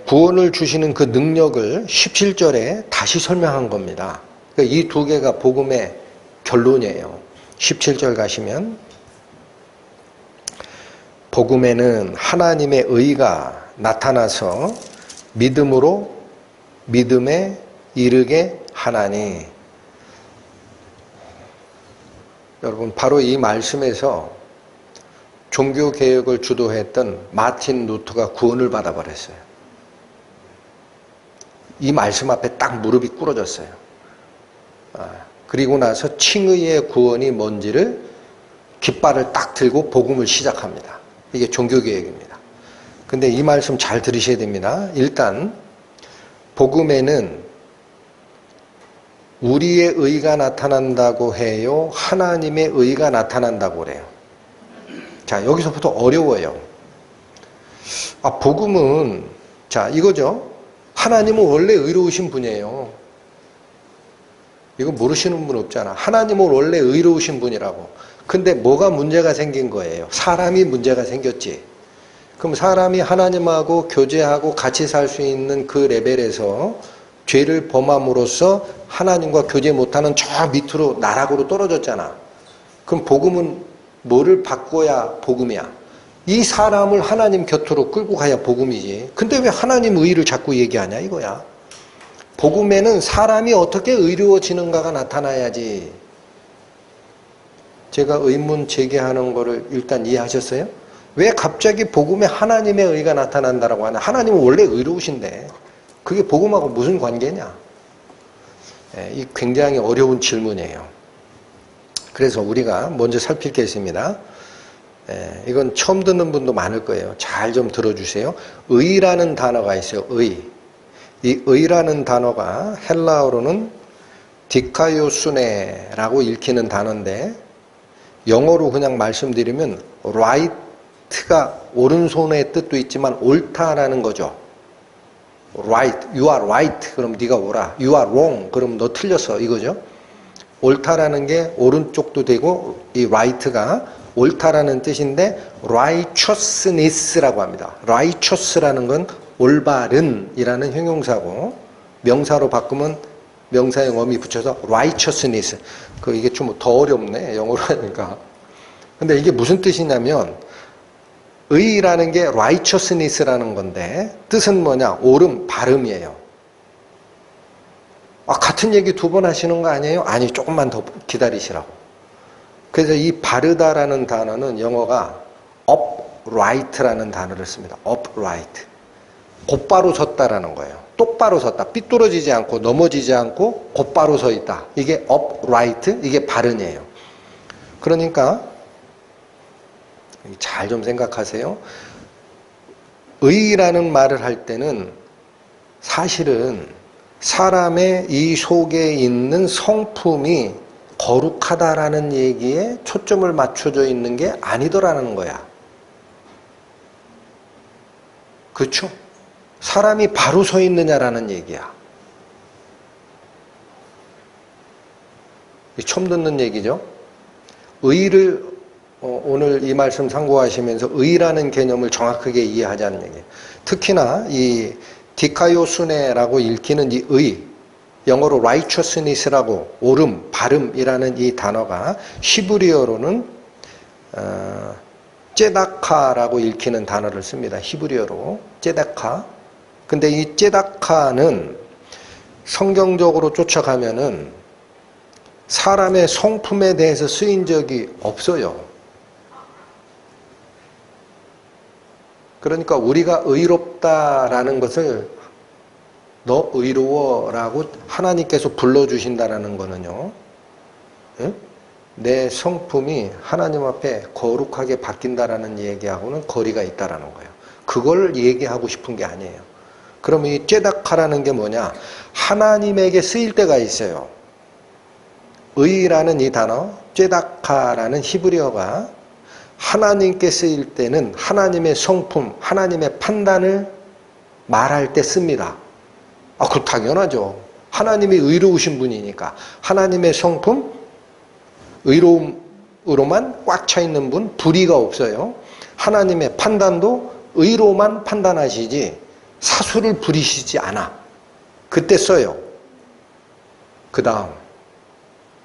구원을 주시는 그 능력을 17절에 다시 설명한 겁니다. 그러니까 이 두 개가 복음의 결론이에요. 17절 가시면 복음에는 하나님의 의가 나타나서 믿음으로 믿음에 이르게 하나니. 여러분, 바로 이 말씀에서 종교개혁을 주도했던 마틴 루터가 구원을 받아버렸어요. 이 말씀 앞에 딱 무릎이 꿇어졌어요. 그리고 나서 칭의의 구원이 뭔지를 깃발을 딱 들고 복음을 시작합니다. 이게 종교개혁입니다. 근데 이 말씀 잘 들으셔야 됩니다. 일단 복음에는 우리의 의가 나타난다고 해요? 하나님의 의가 나타난다고 그래요? 자, 여기서부터 어려워요. 복음은, 자, 이거죠. 하나님은 원래 의로우신 분이에요. 이거 모르시는 분 없잖아. 하나님은 원래 의로우신 분이라고. 근데 뭐가 문제가 생긴 거예요? 사람이 문제가 생겼지. 그럼 사람이 하나님하고 교제하고 같이 살 수 있는 그 레벨에서 죄를 범함으로써 하나님과 교제 못하는 저 밑으로 나락으로 떨어졌잖아. 그럼 복음은 뭐를 바꿔야 복음이야? 이 사람을 하나님 곁으로 끌고 가야 복음이지. 근데 왜 하나님 의를 자꾸 얘기하냐 이거야. 복음에는 사람이 어떻게 의로워지는가가 나타나야지. 제가 의문 제기하는 거를 일단 이해하셨어요? 왜 갑자기 복음에 하나님의 의가 나타난다라고 하나? 하나님은 원래 의로우신데 그게 복음하고 무슨 관계냐? 이 굉장히 어려운 질문이에요. 그래서 우리가 먼저 살필 게 있습니다. 이건 처음 듣는 분도 많을 거예요. 잘 좀 들어주세요. 의라는 단어가 있어요. 의. 이 의라는 단어가 헬라어로는 디카요수네라고 읽히는 단어인데 영어로 그냥 말씀드리면 right가 오른손의 뜻도 있지만 옳다라는 거죠. right, you are right. 그럼 네가 옳아. you are wrong. 그럼 너 틀렸어. 이거죠. 옳다라는 게 오른쪽도 되고 이 right가 옳다라는 뜻인데 righteousness라고 합니다. righteous라는 건 올바른이라는 형용사고 명사로 바꾸면 명사형 어미 붙여서 righteousness. 이게 좀 더 어렵네. 영어로 하니까. 근데 이게 무슨 뜻이냐면 의라는 게 righteousness라는 건데 뜻은 뭐냐? 옳음, 바름이에요. 같은 얘기 두 번 하시는 거 아니에요? 아니, 조금만 더 기다리시라고. 그래서 이 바르다라는 단어는 영어가 upright라는 단어를 씁니다. upright. 곧바로 섰다라는 거예요. 똑바로 섰다. 삐뚤어지지 않고 넘어지지 않고 곧바로 서 있다. 이게 upright, 이게 바른이에요. 그러니까 잘 좀 생각하세요. 의라는 말을 할 때는 사실은 사람의 이 속에 있는 성품이 거룩하다라는 얘기에 초점을 맞춰져 있는 게 아니더라는 거야. 그렇죠? 사람이 바로 서 있느냐라는 얘기야. 처음 듣는 얘기죠. 의를 오늘 이 말씀 참고하시면서 의라는 개념을 정확하게 이해하자는 얘기예요. 특히나 이 디카요수네라고 읽히는 이 의, 영어로 righteousness라고 옳음, 바름이라는 이 단어가 히브리어로는 째다카라고 읽히는 단어를 씁니다. 히브리어로 째다카. 근데 이 째다카는 성경적으로 쫓아가면은 사람의 성품에 대해서 쓰인 적이 없어요. 그러니까 우리가 의롭다라는 것을 너 의로워라고 하나님께서 불러주신다라는 거는요. 내 성품이 하나님 앞에 거룩하게 바뀐다라는 얘기하고는 거리가 있다라는 거예요. 그걸 얘기하고 싶은 게 아니에요. 그럼 이 째다카라는 게 뭐냐? 하나님에게 쓰일 때가 있어요. 의라는 이 단어, 째다카라는 히브리어가 하나님께 쓰일 때는 하나님의 성품, 하나님의 판단을 말할 때 씁니다. 그 당연하죠. 하나님이 의로우신 분이니까. 하나님의 성품, 의로움으로만 꽉 차 있는 분, 불의가 없어요. 하나님의 판단도 의로만 판단하시지 사수를 부리시지 않아. 그때 써요. 그 다음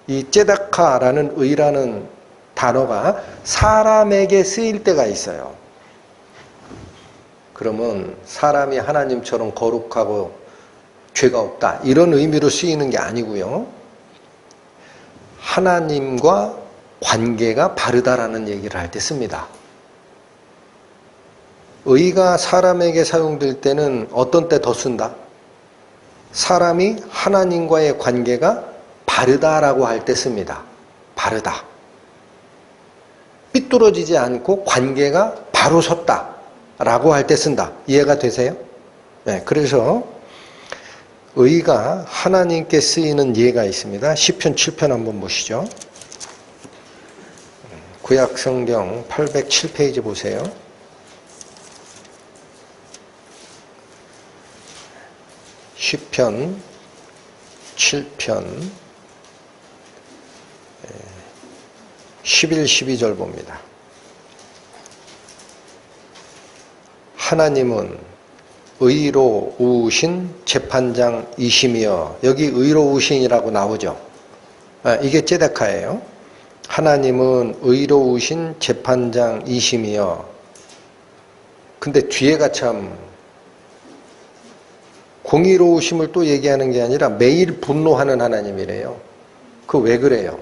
이 째다카라는 의라는 단어가 사람에게 쓰일 때가 있어요. 그러면 사람이 하나님처럼 거룩하고 죄가 없다 이런 의미로 쓰이는 게 아니고요. 하나님과 관계가 바르다라는 얘기를 할 때 씁니다. 의가 사람에게 사용될 때는 어떤 때 더 쓴다? 사람이 하나님과의 관계가 바르다라고 할 때 씁니다. 바르다. 삐뚤어지지 않고 관계가 바로 섰다라고 할 때 쓴다. 이해가 되세요? 네, 그래서 의가 하나님께 쓰이는 예가 있습니다. 시편 7편 한번 보시죠. 구약성경 807페이지 보세요. 시편 7편 11, 12절 봅니다. 하나님은 의로우신 재판장이시며, 여기 의로우신이라고 나오죠. 이게 째데카예요. 하나님은 의로우신 재판장이시며, 근데 뒤에가 참 공의로우심을 또 얘기하는 게 아니라 매일 분노하는 하나님이래요. 그 왜 그래요?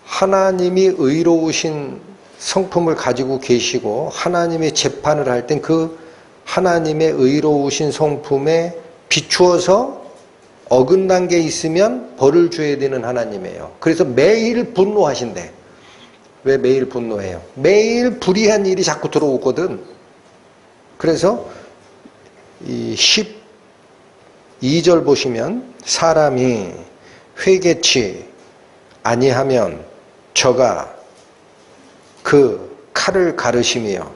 하나님이 의로우신 성품을 가지고 계시고 하나님이 재판을 할 땐 그 하나님의 의로우신 성품에 비추어서 어긋난 게 있으면 벌을 줘야 되는 하나님이에요. 그래서 매일 분노하신대. 왜 매일 분노해요? 매일 불의한 일이 자꾸 들어오거든. 그래서 이 12절 보시면 사람이 회개치 아니하면 저가 그 칼을 가르시며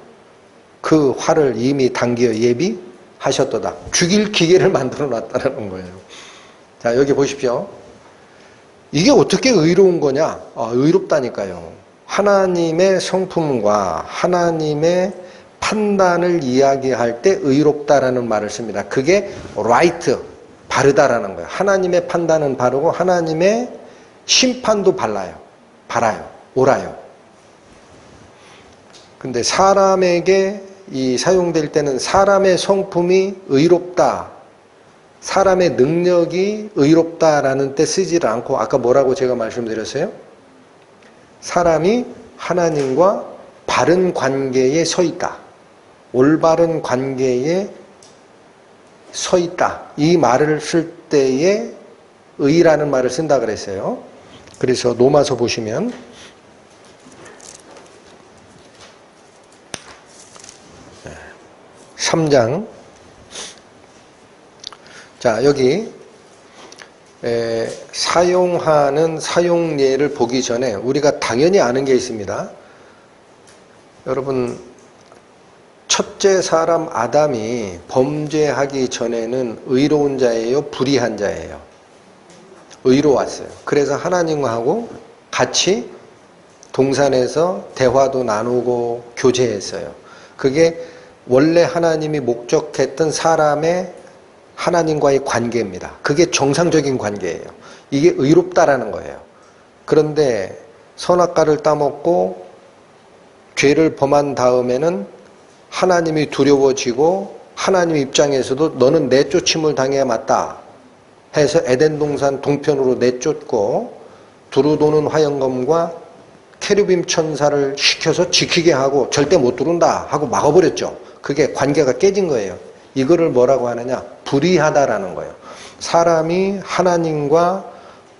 그 활을 이미 당겨 예비하셨도다. 죽일 기계를 만들어 놨다는 거예요. 자, 여기 보십시오. 이게 어떻게 의로운 거냐? 의롭다니까요. 하나님의 성품과 하나님의 판단을 이야기할 때 의롭다라는 말을 씁니다. 그게 right, 바르다라는 거예요. 하나님의 판단은 바르고 하나님의 심판도 바라요. 옳아요. 근데 사람에게 이 사용될 때는 사람의 성품이 의롭다, 사람의 능력이 의롭다라는 때 쓰지를 않고, 아까 뭐라고 제가 말씀드렸어요? 사람이 하나님과 바른 관계에 서 있다, 올바른 관계에 서 있다, 이 말을 쓸 때에 의라는 말을 쓴다 그랬어요. 그래서 로마서 보시면 3장, 자, 여기 사용하는 사용례를 보기 전에 우리가 당연히 아는 게 있습니다. 여러분, 첫째 사람 아담이 범죄하기 전에는 의로운 자예요, 불의한 자예요? 의로웠어요. 그래서 하나님하고 같이 동산에서 대화도 나누고 교제했어요. 그게 원래 하나님이 목적했던 사람의 하나님과의 관계입니다. 그게 정상적인 관계예요. 이게 의롭다라는 거예요. 그런데 선악과를 따먹고 죄를 범한 다음에는 하나님이 두려워지고 하나님 입장에서도 너는 내쫓임을 당해야 맞다 해서 에덴 동산 동편으로 내쫓고 두루 도는 화영검과 케루빔 천사를 시켜서 지키게 하고 절대 못 들어온다 하고 막아버렸죠. 그게 관계가 깨진 거예요. 이거를 뭐라고 하느냐? 불의하다라는 거예요. 사람이 하나님과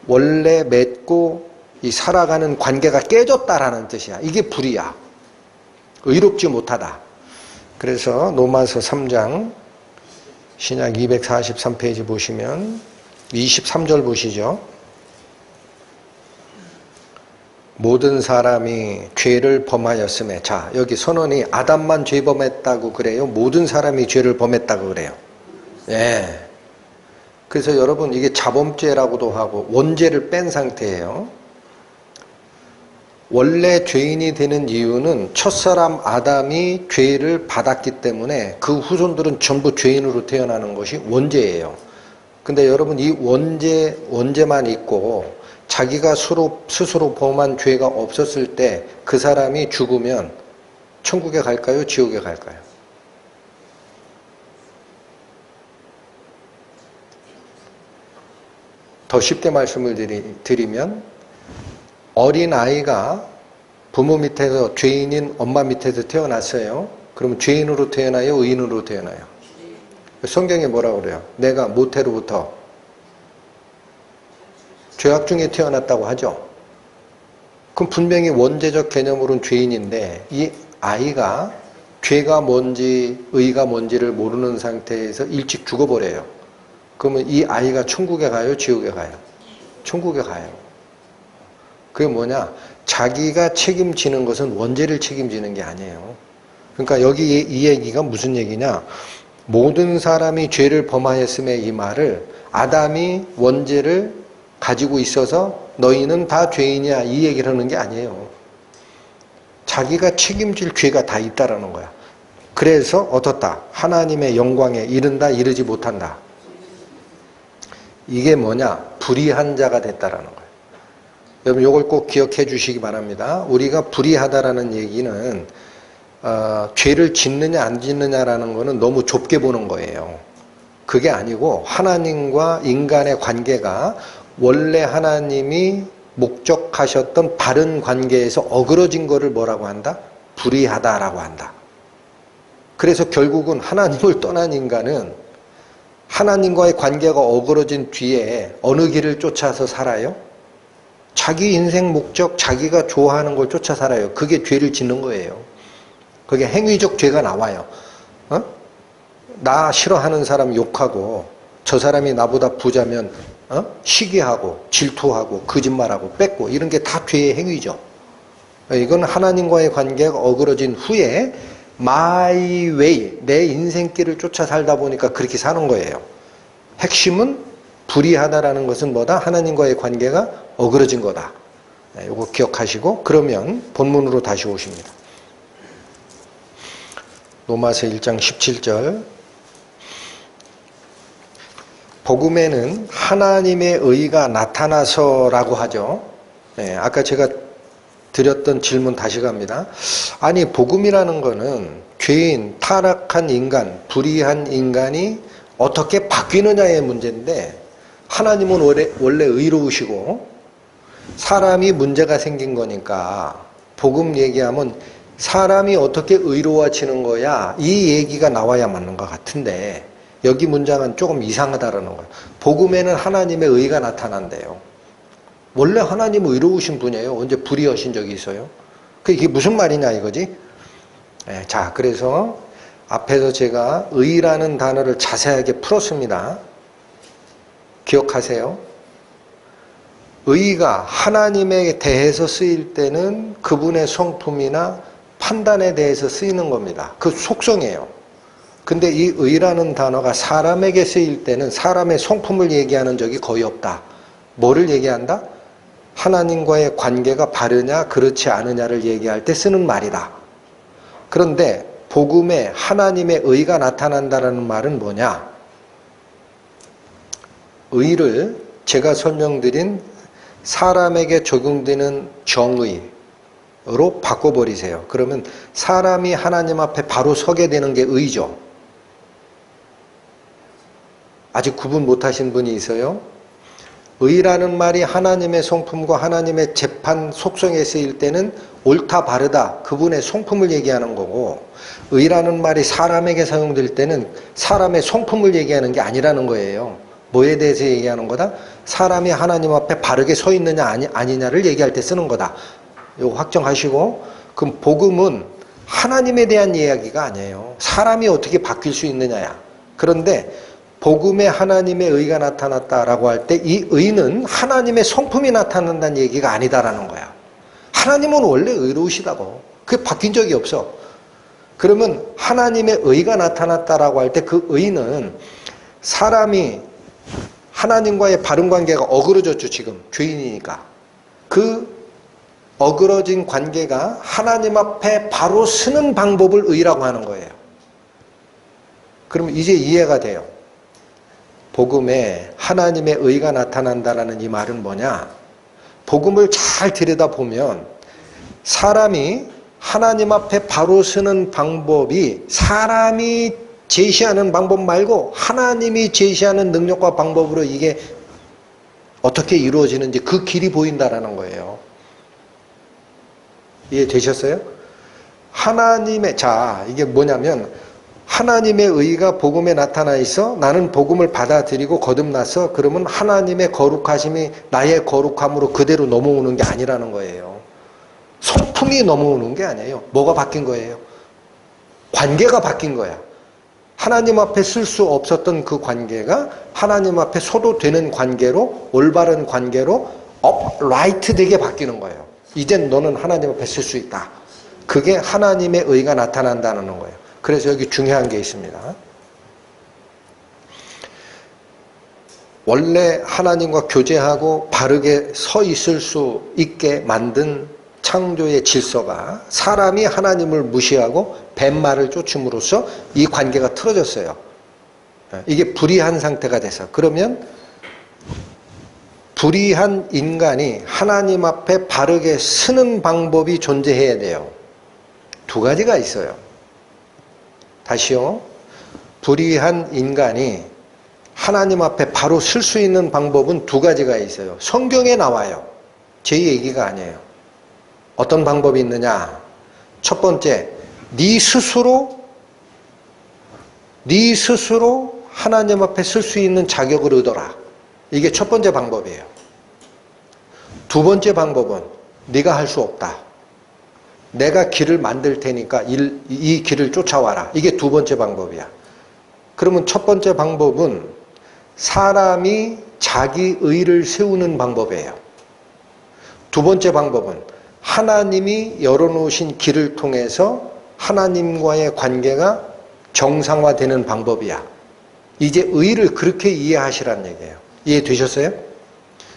원래 맺고 이 살아가는 관계가 깨졌다라는 뜻이야. 이게 불의야. 의롭지 못하다. 그래서 로마서 3장 신약 243페이지 보시면 23절 보시죠. 모든 사람이 죄를 범하였음에, 자, 여기 선언이 아담만 죄 범했다고 그래요? 모든 사람이 죄를 범했다고 그래요? 예. 그래서 여러분 이게 자범죄라고도 하고 원죄를 뺀 상태예요. 원래 죄인이 되는 이유는 첫사람 아담이 죄를 받았기 때문에 그 후손들은 전부 죄인으로 태어나는 것이 원죄예요. 근데 여러분 이 원죄만 있고 자기가 스스로 범한 죄가 없었을 때 그 사람이 죽으면 천국에 갈까요? 지옥에 갈까요? 더 쉽게 말씀을 드리면 어린아이가 부모 밑에서 죄인인 엄마 밑에서 태어났어요. 그러면 죄인으로 태어나요? 의인으로 태어나요? 성경에 뭐라고 그래요? 내가 모태로부터 죄악 중에 태어났다고 하죠. 그럼 분명히 원죄적 개념으로는 죄인인데 이 아이가 죄가 뭔지 의가 뭔지를 모르는 상태에서 일찍 죽어버려요. 그러면 이 아이가 천국에 가요? 지옥에 가요? 천국에 가요. 그게 뭐냐? 자기가 책임지는 것은 원죄를 책임지는 게 아니에요. 그러니까 여기 이 얘기가 무슨 얘기냐? 모든 사람이 죄를 범하였음의 이 말을 아담이 원죄를 가지고 있어서 너희는 다 죄인이야 이 얘기를 하는 게 아니에요. 자기가 책임질 죄가 다 있다라는 거야. 그래서 어떻다? 하나님의 영광에 이른다 이르지 못한다. 이게 뭐냐? 불의한 자가 됐다라는 거예요. 여러분 이걸 꼭 기억해 주시기 바랍니다. 우리가 불의하다라는 얘기는 죄를 짓느냐 안 짓느냐라는 거는 너무 좁게 보는 거예요. 그게 아니고 하나님과 인간의 관계가 원래 하나님이 목적하셨던 바른 관계에서 어그러진 거를 뭐라고 한다? 불의하다라고 한다. 그래서 결국은 하나님을 떠난 인간은 하나님과의 관계가 어그러진 뒤에 어느 길을 쫓아서 살아요? 자기 인생 목적, 자기가 좋아하는 걸 쫓아 살아요. 그게 죄를 짓는 거예요. 그게 행위적 죄가 나와요. 나 싫어하는 사람 욕하고 저 사람이 나보다 부자면 시기하고 질투하고 거짓말하고 뺏고 이런 게 다 죄의 행위죠. 이건 하나님과의 관계가 어그러진 후에 my way, 내 인생길을 쫓아 살다 보니까 그렇게 사는 거예요. 핵심은 불의하다라는 것은 뭐다? 하나님과의 관계가 어그러진 거다. 이거 기억하시고 그러면 본문으로 다시 오십니다. 로마서 1장 17절 복음에는 하나님의 의가 나타나서라고 하죠. 네, 아까 제가 드렸던 질문 다시 갑니다. 아니 복음이라는 거는 죄인, 타락한 인간, 불의한 인간이 어떻게 바뀌느냐의 문제인데 하나님은 원래 의로우시고 사람이 문제가 생긴 거니까 복음 얘기하면 사람이 어떻게 의로워지는 거야 이 얘기가 나와야 맞는 것 같은데 여기 문장은 조금 이상하다라는 거예요. 복음에는 하나님의 의가 나타난대요. 원래 하나님 의로우신 분이에요. 언제 불의하신 적이 있어요? 이게 무슨 말이냐 이거지? 네, 자, 그래서 앞에서 제가 의라는 단어를 자세하게 풀었습니다. 기억하세요. 의가 하나님에 대해서 쓰일 때는 그분의 성품이나 판단에 대해서 쓰이는 겁니다. 그 속성이에요. 근데 이 의라는 단어가 사람에게 쓰일 때는 사람의 성품을 얘기하는 적이 거의 없다. 뭐를 얘기한다? 하나님과의 관계가 바르냐 그렇지 않으냐를 얘기할 때 쓰는 말이다. 그런데 복음에 하나님의 의가 나타난다는 말은 뭐냐? 의를 제가 설명드린 사람에게 적용되는 정의로 바꿔버리세요. 그러면 사람이 하나님 앞에 바로 서게 되는 게 의죠. 아직 구분 못하신 분이 있어요? 의라는 말이 하나님의 성품과 하나님의 재판 속성에 쓰일 때는 옳다 바르다 그분의 성품을 얘기하는 거고 의라는 말이 사람에게 사용될 때는 사람의 성품을 얘기하는 게 아니라는 거예요. 뭐에 대해서 얘기하는 거다? 사람이 하나님 앞에 바르게 서 있느냐 아니냐를 얘기할 때 쓰는 거다. 이거 확정하시고 그럼 복음은 하나님에 대한 이야기가 아니에요. 사람이 어떻게 바뀔 수 있느냐야. 그런데 복음에 하나님의 의가 나타났다라고 할 때 이 의는 하나님의 성품이 나타난다는 얘기가 아니다라는 거야. 하나님은 원래 의로우시다고. 그게 바뀐 적이 없어. 그러면 하나님의 의가 나타났다라고 할 때 그 의는 사람이 하나님과의 바른 관계가 어그러졌죠. 지금 죄인이니까. 그 어그러진 관계가 하나님 앞에 바로 서는 방법을 의라고 하는 거예요. 그럼 이제 이해가 돼요. 복음에 하나님의 의가 나타난다라는 이 말은 뭐냐? 복음을 잘 들여다보면 사람이 하나님 앞에 바로 서는 방법이 사람이 제시하는 방법 말고 하나님이 제시하는 능력과 방법으로 이게 어떻게 이루어지는지 그 길이 보인다라는 거예요. 이해되셨어요? 이게 뭐냐면 하나님의 의가 복음에 나타나 있어 나는 복음을 받아들이고 거듭나서 그러면 하나님의 거룩하심이 나의 거룩함으로 그대로 넘어오는 게 아니라는 거예요. 성품이 넘어오는 게 아니에요. 뭐가 바뀐 거예요? 관계가 바뀐 거야. 하나님 앞에 쓸 수 없었던 그 관계가 하나님 앞에 서도 되는 관계로 올바른 관계로 업라이트 되게 바뀌는 거예요. 이젠 너는 하나님 앞에 쓸 수 있다. 그게 하나님의 의가 나타난다는 거예요. 그래서 여기 중요한 게 있습니다. 원래 하나님과 교제하고 바르게 서 있을 수 있게 만든 창조의 질서가 사람이 하나님을 무시하고 뱀말을 쫓음으로써 이 관계가 틀어졌어요. 이게 불의한 상태가 돼서. 그러면 불의한 인간이 하나님 앞에 바르게 서는 방법이 존재해야 돼요. 두 가지가 있어요. 다시요. 불의한 인간이 하나님 앞에 바로 설 수 있는 방법은 두 가지가 있어요. 성경에 나와요. 제 얘기가 아니에요. 어떤 방법이 있느냐? 첫 번째, 네 스스로 하나님 앞에 설 수 있는 자격을 얻어라. 이게 첫 번째 방법이에요. 두 번째 방법은 네가 할 수 없다. 내가 길을 만들 테니까 이 길을 쫓아와라. 이게 두 번째 방법이야. 그러면 첫 번째 방법은 사람이 자기 의를 세우는 방법이에요. 두 번째 방법은 하나님이 열어놓으신 길을 통해서 하나님과의 관계가 정상화되는 방법이야. 이제 의를 그렇게 이해하시라는 얘기예요. 이해되셨어요?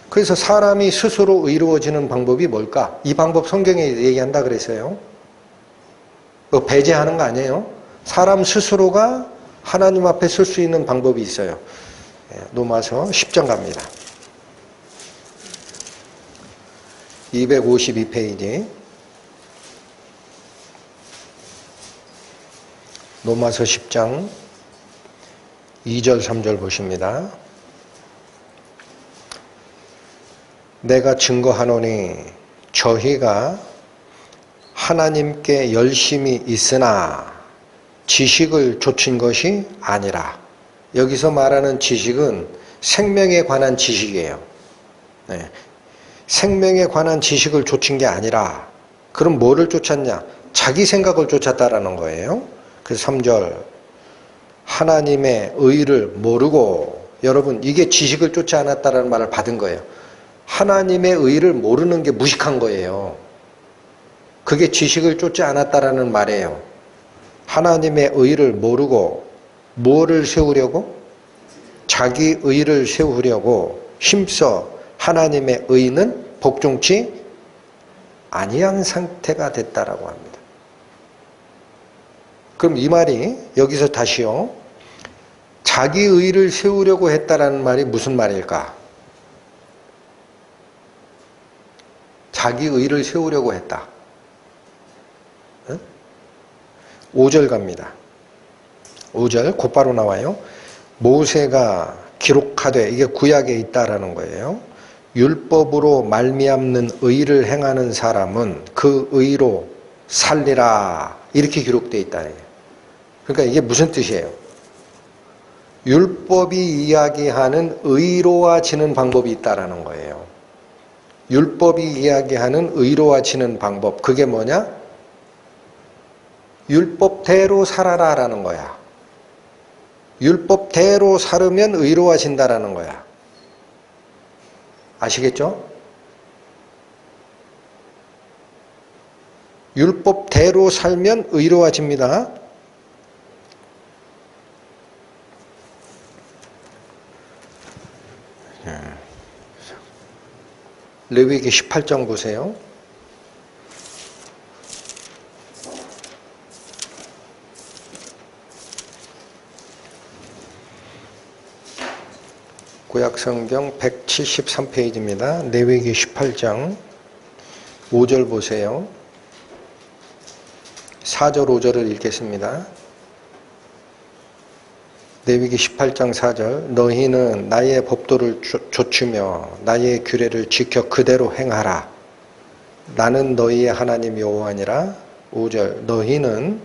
그래서 사람이 스스로 의로워지는 방법이 뭘까? 이 방법 성경에 얘기한다 그랬어요. 배제하는 거 아니에요. 사람 스스로가 하나님 앞에 설 수 있는 방법이 있어요. 로마서 10장 갑니다. 252페이지. 로마서 10장 2절 3절 보십니다. 내가 증거하노니 저희가 하나님께 열심히 있으나 지식을 좇은 것이 아니라. 여기서 말하는 지식은 생명에 관한 지식이에요. 네. 생명에 관한 지식을 좇은 게 아니라 그럼 뭐를 쫓았냐? 자기 생각을 쫓았다라는 거예요. 그래서 3절 하나님의 의를 모르고. 여러분 이게 지식을 쫓지 않았다라는 말을 받은 거예요. 하나님의 의를 모르는 게 무식한 거예요. 그게 지식을 쫓지 않았다라는 말이에요. 하나님의 의를 모르고 뭐를 세우려고? 자기 의를 세우려고 힘써 하나님의 의는 복종치 아니한 상태가 됐다라고 합니다. 그럼 이 말이 여기서 다시요. 자기 의를 세우려고 했다라는 말이 무슨 말일까? 자기 의를 세우려고 했다. 5절 갑니다. 5절 곧바로 나와요. 모세가 기록하되, 이게 구약에 있다라는 거예요. 율법으로 말미암는 의를 행하는 사람은 그 의로 살리라. 이렇게 기록되어 있다. 그러니까 이게 무슨 뜻이에요? 율법이 이야기하는 의로워지는 방법이 있다라는 거예요. 율법이 이야기하는 의로워지는 방법. 그게 뭐냐? 율법대로 살아라라는 거야. 율법대로 살으면 의로워진다라는 거야. 아시겠죠? 율법대로 살면 의로워집니다. 레위기 18장 보세요. 구약성경 173페이지입니다. 레위기 18장 5절 보세요. 4절 5절을 읽겠습니다. 레위기 18장 4절 너희는 나의 법도를 좇으며 나의 규례를 지켜 그대로 행하라. 나는 너희의 하나님 여호와니라. 5절 너희는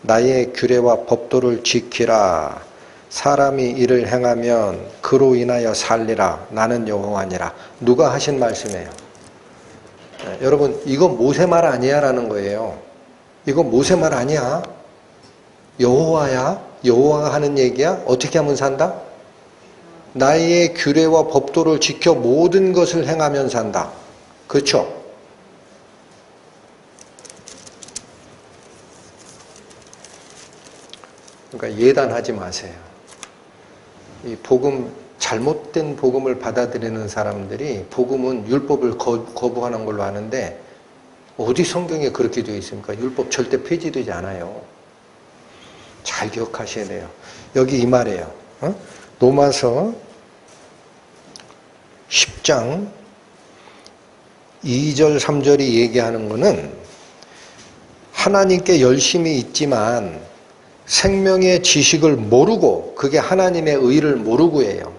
나의 규례와 법도를 지키라. 사람이 이를 행하면 그로 인하여 살리라. 나는 여호와니라. 누가 하신 말씀이에요? 여러분 이거 모세 말 아니야 라는 거예요. 이거 모세 말 아니야. 여호와야. 여호와가 하는 얘기야. 어떻게 하면 산다? 나의 규례와 법도를 지켜 모든 것을 행하면 산다. 그렇죠? 그러니까 예단하지 마세요. 이 복음, 잘못된 복음을 받아들이는 사람들이 복음은 율법을 거부하는 걸로 아는데 어디 성경에 그렇게 되어 있습니까? 율법 절대 폐지되지 않아요. 잘 기억하셔야 돼요. 여기 이 말이에요. 로마서 10장 2절 3절이 얘기하는 거는 하나님께 열심히 있지만 생명의 지식을 모르고 그게 하나님의 의를 모르고예요.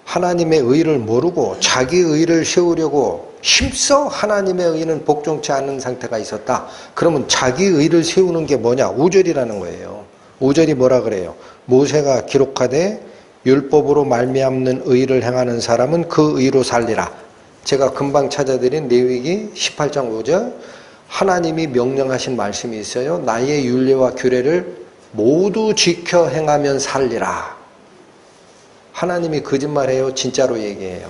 하나님의 의를 모르고 자기 의를 세우려고 힘써 하나님의 의는 복종치 않는 상태가 있었다. 그러면 자기 의를 세우는 게 뭐냐? 5절이라는 거예요. 5절이 뭐라 그래요? 모세가 기록하되 율법으로 말미암는 의를 행하는 사람은 그 의로 살리라. 제가 금방 찾아드린 레위기 18장 5절 하나님이 명령하신 말씀이 있어요. 나의 율례와 규례를 모두 지켜 행하면 살리라. 하나님이 거짓말해요? 진짜로 얘기해요?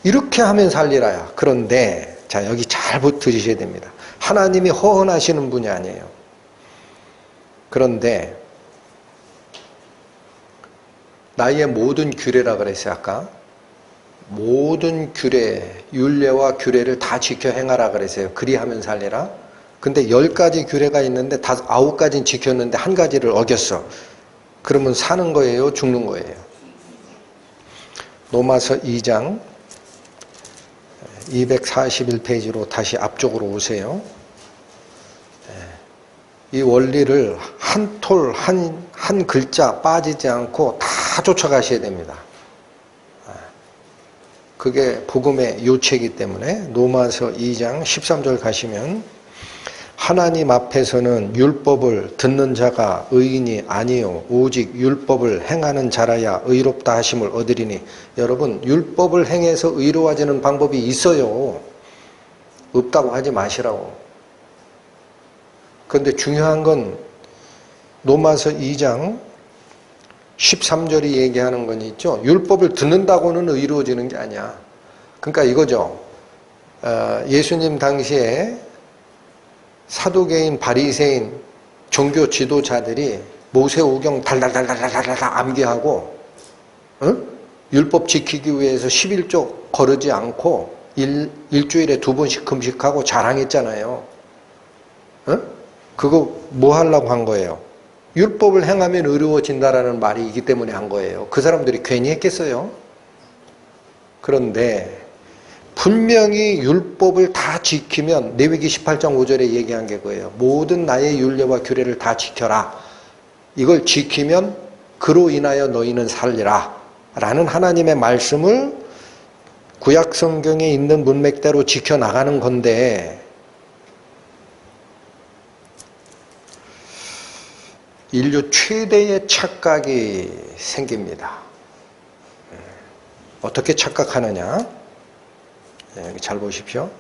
이렇게 하면 살리라야. 그런데 자 여기 잘 들으셔야 됩니다. 하나님이 허언하시는 분이 아니에요. 그런데 나의 모든 규례라 그랬어요. 아까 모든 규례, 율례와 규례를 다 지켜 행하라 그랬어요. 그리하면 살리라. 근데 10가지 규례가 있는데 9가지는 지켰는데 한 가지를 어겼어. 그러면 사는 거예요? 죽는 거예요? 로마서 2장 241페이지로 다시 앞쪽으로 오세요. 이 원리를 한 톨, 한 글자 빠지지 않고 다 쫓아가셔야 됩니다. 그게 복음의 요체이기 때문에 로마서 2장 13절 가시면 하나님 앞에서는 율법을 듣는 자가 의인이 아니요 오직 율법을 행하는 자라야 의롭다 하심을 얻으리니. 여러분 율법을 행해서 의로워지는 방법이 있어요. 없다고 하지 마시라고. 그런데 중요한 건 로마서 2장 13절이 얘기하는 건 있죠. 율법을 듣는다고는 의로워지는 게 아니야. 그러니까 이거죠. 예수님 당시에 사두개인, 바리새인, 종교 지도자들이 모세오경 달달달달달달 암기하고 율법 지키기 위해서 11조 거르지 않고 일주일에 2번씩 금식하고 자랑했잖아요. 그거 뭐 하려고 한 거예요? 율법을 행하면 의로워진다라는 말이 있기 때문에 한 거예요. 그 사람들이 괜히 했겠어요? 그런데 분명히 율법을 다 지키면 레위기 18장 5절에 얘기한 게 그거예요. 모든 나의 율례와 규례를 다 지켜라. 이걸 지키면 그로 인하여 너희는 살리라. 라는 하나님의 말씀을 구약 성경에 있는 문맥대로 지켜나가는 건데 인류 최대의 착각이 생깁니다. 어떻게 착각하느냐? 잘 보십시오.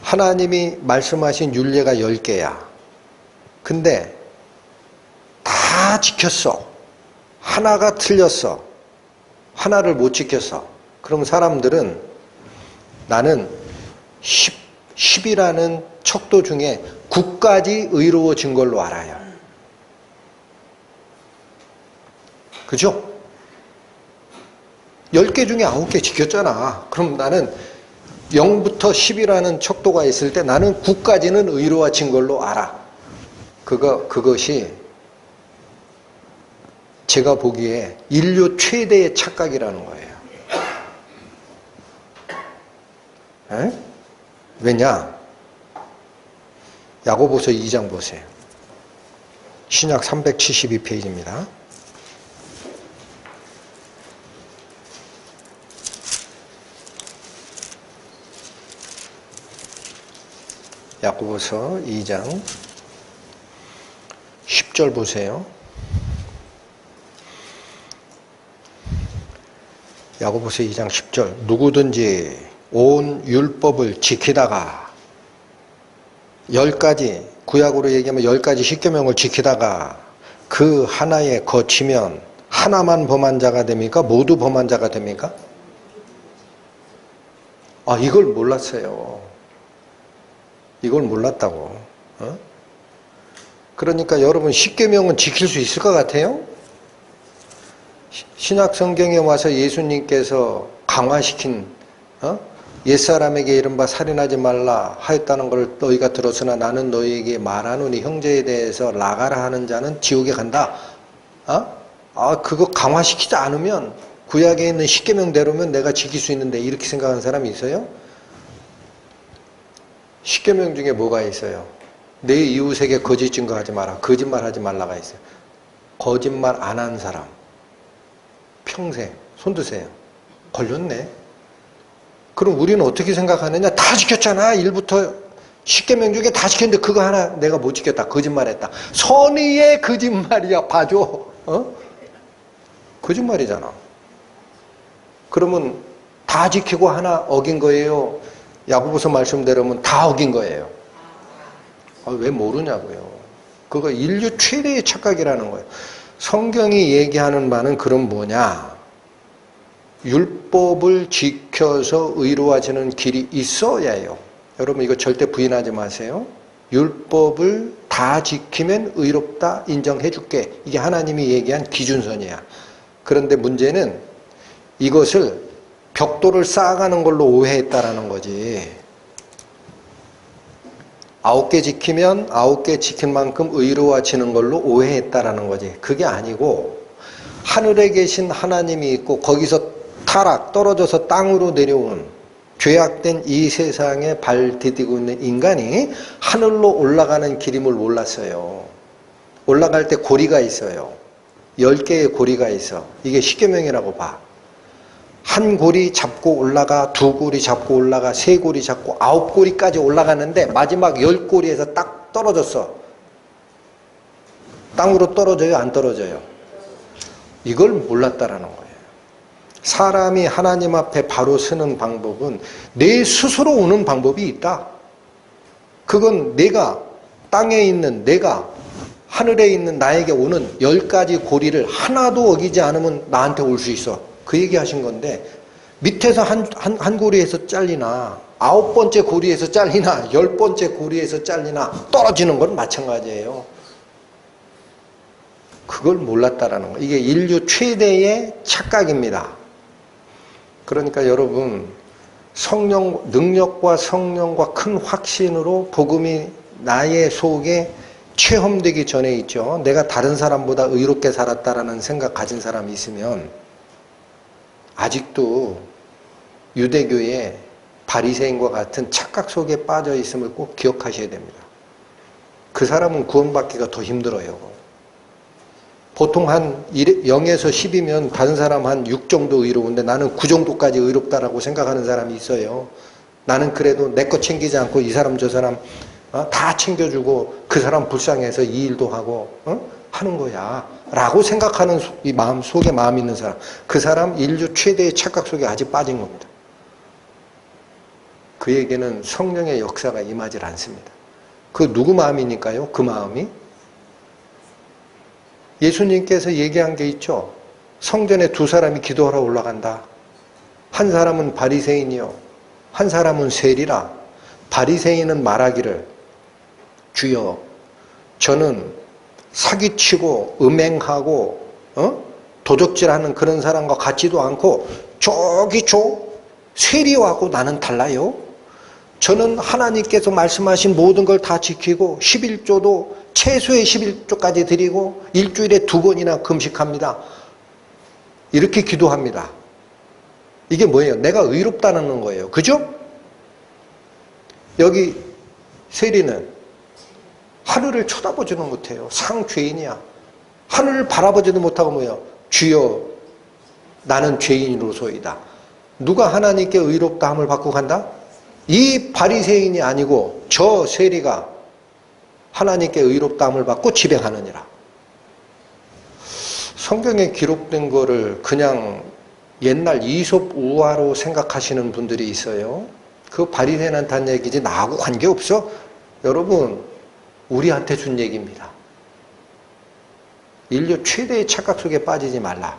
하나님이 말씀하신 율례가 10개야. 근데 다 지켰어. 하나가 틀렸어. 하나를 못 지켰어. 그럼 사람들은 나는 10이라는 척도 중에 9까지 의로워진 걸로 알아요. 그죠? 10개 중에 9개 지켰잖아. 그럼 나는 0부터 10이라는 척도가 있을 때 나는 9까지는 의로워진 걸로 알아. 그것이 제가 보기에 인류 최대의 착각이라는 거예요. 에? 왜냐? 야고보서 2장 보세요. 신약 372페이지입니다. 야고보서 2장 10절 보세요. 야고보서 2장 10절 누구든지 온 율법을 지키다가 10가지 구약으로 얘기하면 10가지 십계명을 지키다가 그 하나에 거치면 하나만 범한 자가 됩니까? 모두 범한 자가 됩니까? 아, 이걸 몰랐어요. 이걸 몰랐다고. 그러니까 여러분 십계명은 지킬 수 있을 것 같아요? 신약 성경에 와서 예수님께서 강화시킨 옛사람에게 이른바 살인하지 말라 하였다는 걸 너희가 들었으나 나는 너희에게 말하노니 형제에 대해서 나가라 하는 자는 지옥에 간다. 그거 강화시키지 않으면 구약에 있는 십계명대로면 내가 지킬 수 있는데 이렇게 생각하는 사람이 있어요? 십계명 중에 뭐가 있어요? 내 이웃에게 거짓 증거하지 마라. 거짓말하지 말라가 있어요. 거짓말 안 한 사람 평생 손 드세요. 걸렸네. 그럼 우리는 어떻게 생각하느냐? 다 지켰잖아. 1부터 십계명 중에 다 지켰는데 그거 하나 내가 못 지켰다. 거짓말했다. 선의의 거짓말이야. 봐줘. 거짓말이잖아. 그러면 다 지키고 하나 어긴 거예요? 야고보서 말씀대로면 다 어긴 거예요. 왜 모르냐고요. 그거 인류 최대의 착각이라는 거예요. 성경이 얘기하는 바는 그럼 뭐냐? 율법을 지켜서 의로워지는 길이 있어야 해요. 여러분 이거 절대 부인하지 마세요. 율법을 다 지키면 의롭다 인정해 줄게. 이게 하나님이 얘기한 기준선이야. 그런데 문제는 이것을 벽돌을 쌓아가는 걸로 오해했다라는 거지. 9개 지키면 9개 지킨 만큼 의로워지는 걸로 오해했다라는 거지. 그게 아니고 하늘에 계신 하나님이 있고 거기서 떨어져서 땅으로 내려온 죄악된 이 세상에 발 디디고 있는 인간이 하늘로 올라가는 길임을 몰랐어요. 올라갈 때 고리가 있어요. 10개의 고리가 있어. 이게 십계명이라고 봐. 한 고리 잡고 올라가, 두 고리 잡고 올라가, 세 고리 잡고 9고리까지 올라가는데 마지막 10고리에서 딱 떨어졌어. 땅으로 떨어져요? 안 떨어져요? 이걸 몰랐다라는 거예요. 사람이 하나님 앞에 바로 서는 방법은 내 스스로 오는 방법이 있다. 그건 내가 땅에 있는 내가 하늘에 있는 나에게 오는 10가지 고리를 하나도 어기지 않으면 나한테 올 수 있어. 그 얘기 하신 건데 밑에서 한 고리에서 잘리나 9번째 고리에서 잘리나 10번째 고리에서 잘리나 떨어지는 건 마찬가지예요. 그걸 몰랐다라는 거. 이게 인류 최대의 착각입니다. 그러니까 여러분 성령 능력과 성령과 큰 확신으로 복음이 나의 속에 체험되기 전에 있죠. 내가 다른 사람보다 의롭게 살았다라는 생각 가진 사람이 있으면 아직도 유대교의 바리새인과 같은 착각 속에 빠져 있음을 꼭 기억하셔야 됩니다. 그 사람은 구원받기가 더 힘들어요. 보통 한 0에서 10이면 다른 사람 한 6 정도 의로운데 나는 9 정도까지 의롭다라고 생각하는 사람이 있어요. 나는 그래도 내 거 챙기지 않고 이 사람 저 사람 다 챙겨주고 그 사람 불쌍해서 이 일도 하고 하는 거야 라고 생각하는 이 마음 속에 마음이 있는 사람, 그 사람 인류 최대의 착각 속에 아직 빠진 겁니다. 그에게는 성령의 역사가 임하지 않습니다. 그 누구 마음이니까요? 그 마음이 예수님께서 얘기한 게 있죠. 성전에 2 사람이 기도하러 올라간다. 한 사람은 바리새인이요, 한 사람은 세리라. 바리새인은 말하기를 주여 저는 사기치고 음행하고 도적질하는 그런 사람과 같지도 않고 저기 세리와하고 나는 달라요. 저는 하나님께서 말씀하신 모든 걸 다 지키고 11조도 최소의 11조까지 드리고 일주일에 2번이나 금식합니다. 이렇게 기도합니다. 이게 뭐예요? 내가 의롭다는 거예요. 그죠? 여기 세리는 하늘을 쳐다보지는 못해요. 상죄인이야. 하늘을 바라보지도 못하고 뭐예요? 주여 나는 죄인으로소이다. 누가 하나님께 의롭다함을 받고 간다? 이 바리새인이 아니고 저 세리가 하나님께 의롭다함을 받고 집에 가느니라. 성경에 기록된 거를 그냥 옛날 이솝 우화로 생각하시는 분들이 있어요. 그 바리새인한테 한 얘기지 나하고 관계없어. 여러분 우리한테 준 얘기입니다. 인류 최대의 착각 속에 빠지지 말라.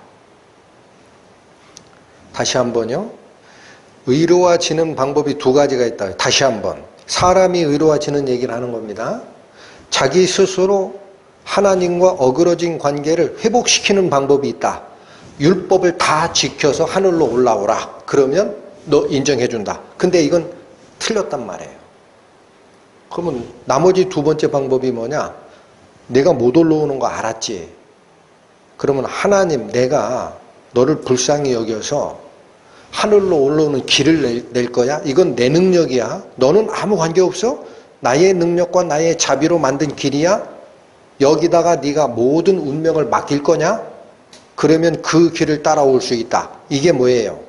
다시 한번요. 의로워지는 방법이 2가지가 있다. 다시 한번. 사람이 의로워지는 얘기를 하는 겁니다. 자기 스스로 하나님과 어그러진 관계를 회복시키는 방법이 있다. 율법을 다 지켜서 하늘로 올라오라. 그러면 너 인정해준다. 근데 이건 틀렸단 말이에요. 그러면 나머지 2번째 방법이 뭐냐? 내가 못 올라오는 거 알았지? 그러면 하나님 내가 너를 불쌍히 여겨서 하늘로 올라오는 길을 낼 거야? 이건 내 능력이야. 너는 아무 관계없어? 나의 능력과 나의 자비로 만든 길이야? 여기다가 네가 모든 운명을 맡길 거냐? 그러면 그 길을 따라올 수 있다. 이게 뭐예요?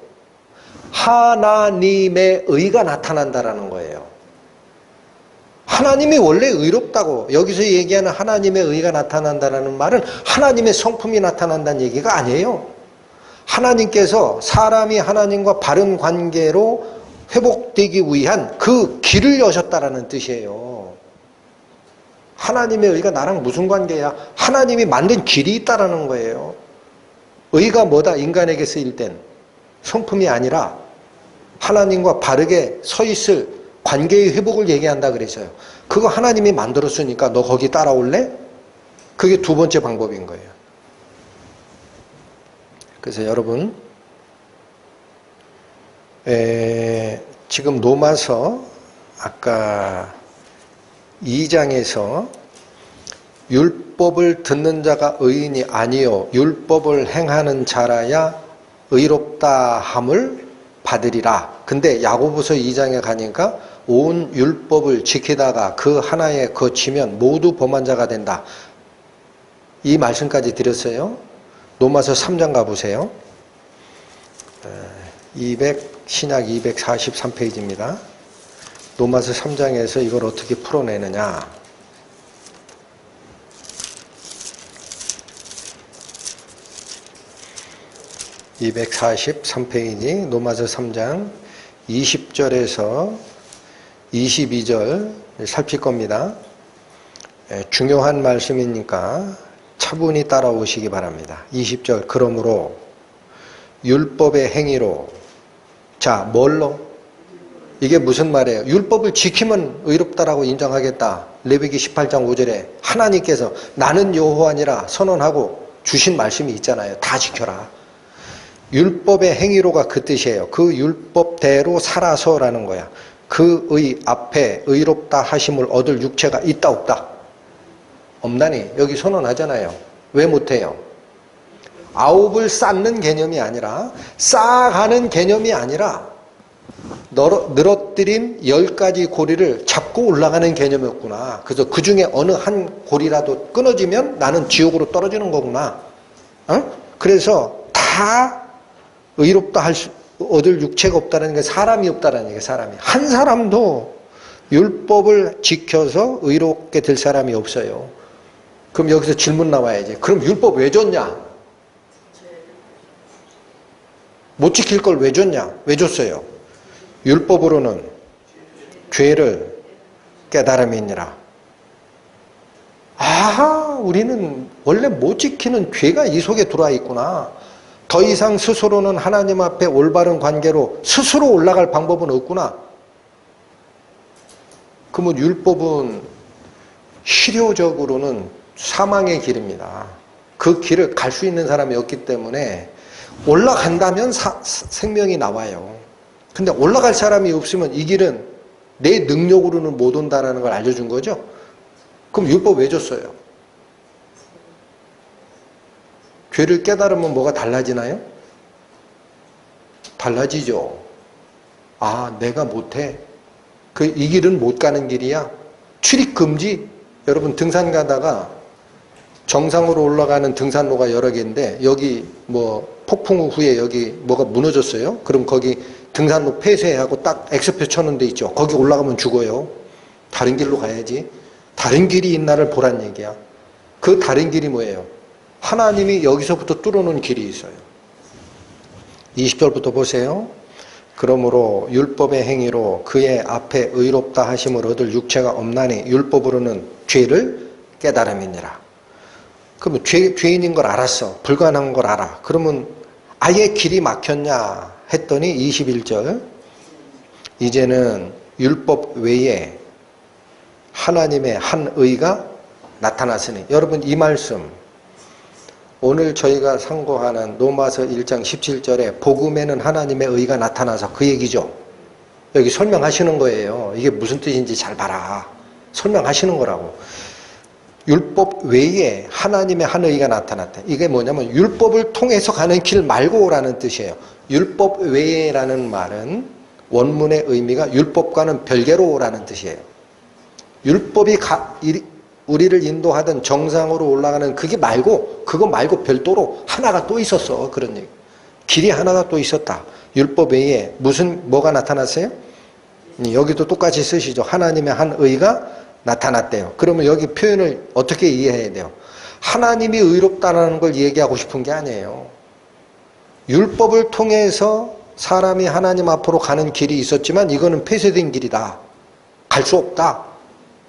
하나님의 의가 나타난다라는 거예요. 하나님이 원래 의롭다고 여기서 얘기하는 하나님의 의가 나타난다는 말은 하나님의 성품이 나타난다는 얘기가 아니에요. 하나님께서 사람이 하나님과 바른 관계로 회복되기 위한 그 길을 여셨다라는 뜻이에요. 하나님의 의가 나랑 무슨 관계야? 하나님이 만든 길이 있다라는 거예요. 의가 뭐다? 인간에게 쓰일 땐 성품이 아니라 하나님과 바르게 서 있을 관계의 회복을 얘기한다 그랬어요. 그거 하나님이 만들었으니까 너 거기 따라올래? 그게 2번째 방법인 거예요. 그래서 여러분 지금 로마서 아까 2장에서 율법을 듣는 자가 의인이 아니요 율법을 행하는 자라야 의롭다 함을 받으리라. 근데 야고보서 2장에 가니까 온 율법을 지키다가 그 하나에 거치면 모두 범한 자가 된다. 이 말씀까지 드렸어요. 로마서 3장 가보세요. 신약 243페이지입니다. 로마서 3장에서 이걸 어떻게 풀어내느냐. (243페이지) 로마서 3장 20절에서 22절 살필 겁니다. 중요한 말씀이니까 차분히 따라오시기 바랍니다. 20절 그러므로 율법의 행위로 자 뭘로? 이게 무슨 말이에요? 율법을 지키면 의롭다라고 인정하겠다. 레위기 18장 5절에 하나님께서 나는 여호와니라 선언하고 주신 말씀이 있잖아요. 다 지켜라. 율법의 행위로가 그 뜻이에요. 그 율법대로 살아서라는 거야. 그의 앞에 의롭다 하심을 얻을 육체가 있다 없다? 없나니 여기 선언하잖아요. 왜 못해요? 아홉을 쌓는 개념이 아니라 쌓아가는 개념이 아니라 늘어뜨린 10가지 고리를 잡고 올라가는 개념이었구나. 그래서 그 중에 어느 한 고리라도 끊어지면 나는 지옥으로 떨어지는 거구나. 그래서 다 의롭다 얻을 육체가 없다는 게 사람이 없다는 게 사람이. 한 사람도 율법을 지켜서 의롭게 될 사람이 없어요. 그럼 여기서 질문 나와야지. 그럼 율법 왜 줬냐? 못 지킬 걸 왜 줬냐? 왜 줬어요? 율법으로는 죄를 깨달음이니라. 아, 우리는 원래 못 지키는 죄가 이 속에 들어와 있구나. 더 이상 스스로는 하나님 앞에 올바른 관계로 스스로 올라갈 방법은 없구나. 그러면 율법은 실효적으로는 사망의 길입니다. 그 길을 갈 수 있는 사람이 없기 때문에 올라간다면 생명이 나와요. 근데 올라갈 사람이 없으면 이 길은 내 능력으로는 못 온다는 걸 알려준 거죠. 그럼 율법 왜 줬어요? 죄를 깨달으면 뭐가 달라지나요? 달라지죠. 아, 내가 못해. 이 길은 못 가는 길이야. 출입 금지. 여러분 등산 가다가 정상으로 올라가는 등산로가 여러 개인데 여기 뭐 폭풍 후에 여기 뭐가 무너졌어요. 그럼 거기 등산로 폐쇄하고 딱 X표 쳐놓은 데 있죠. 거기 올라가면 죽어요. 다른 길로 가야지. 다른 길이 있나를 보란 얘기야. 그 다른 길이 뭐예요? 하나님이 여기서부터 뚫어놓은 길이 있어요. 20절부터 보세요. 그러므로 율법의 행위로 그의 앞에 의롭다 하심을 얻을 육체가 없나니 율법으로는 죄를 깨달음이니라. 그러면 죄인인 걸 알았어. 불가능한 걸 알아. 그러면 아예 길이 막혔냐 했더니 21절 이제는 율법 외에 하나님의 한 의가 나타났으니 여러분 이 말씀 오늘 저희가 상고하는 로마서 1장 17절에 복음에는 하나님의 의가 나타나서 그 얘기죠. 여기 설명하시는 거예요. 이게 무슨 뜻인지 잘 봐라. 설명하시는 거라고. 율법 외에 하나님의 한 의가 나타났다. 이게 뭐냐면 율법을 통해서 가는 길 말고라는 뜻이에요. 율법 외에라는 말은 원문의 의미가 율법과는 별개로라는 뜻이에요. 율법이 우리를 인도하던 정상으로 올라가는 그게 말고 그거 말고 별도로 하나가 또 있었어. 그런 얘기. 길이 하나가 또 있었다. 율법 외에 뭐가 나타났어요? 여기도 똑같이 쓰시죠. 하나님의 한 의가 나타났대요. 그러면 여기 표현을 어떻게 이해해야 돼요? 하나님이 의롭다는 걸 얘기하고 싶은 게 아니에요. 율법을 통해서 사람이 하나님 앞으로 가는 길이 있었지만 이거는 폐쇄된 길이다. 갈 수 없다.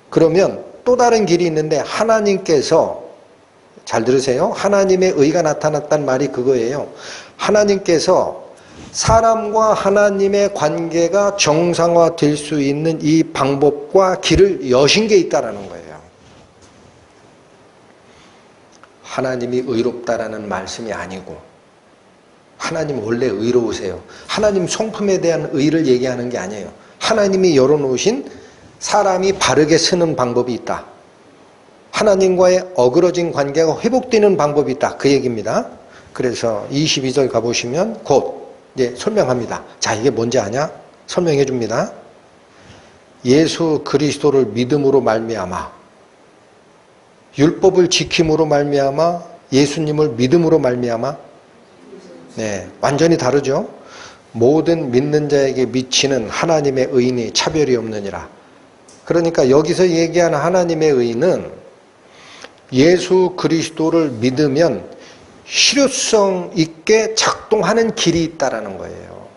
그러면 또 다른 길이 있는데 하나님께서 잘 들으세요. 하나님의 의가 나타났단 말이 그거예요. 하나님께서 사람과 하나님의 관계가 정상화될 수 있는 이 방법과 길을 여신 게 있다라는 거예요. 하나님이 의롭다라는 말씀이 아니고 하나님 원래 의로우세요. 하나님 성품에 대한 의를 얘기하는 게 아니에요. 하나님이 열어놓으신 사람이 바르게 쓰는 방법이 있다. 하나님과의 어그러진 관계가 회복되는 방법이 있다. 그 얘기입니다. 그래서 22절 가보시면 곧 이제 설명합니다. 자, 이게 뭔지 아냐? 설명해 줍니다. 예수 그리스도를 믿음으로 말미암아 율법을 지킴으로 말미암아 예수님을 믿음으로 말미암아 네, 완전히 다르죠. 모든 믿는 자에게 미치는 하나님의 의인이 차별이 없느니라. 그러니까 여기서 얘기하는 하나님의 의는 예수 그리스도를 믿으면 실효성 있게 작동하는 길이 있다라는 거예요.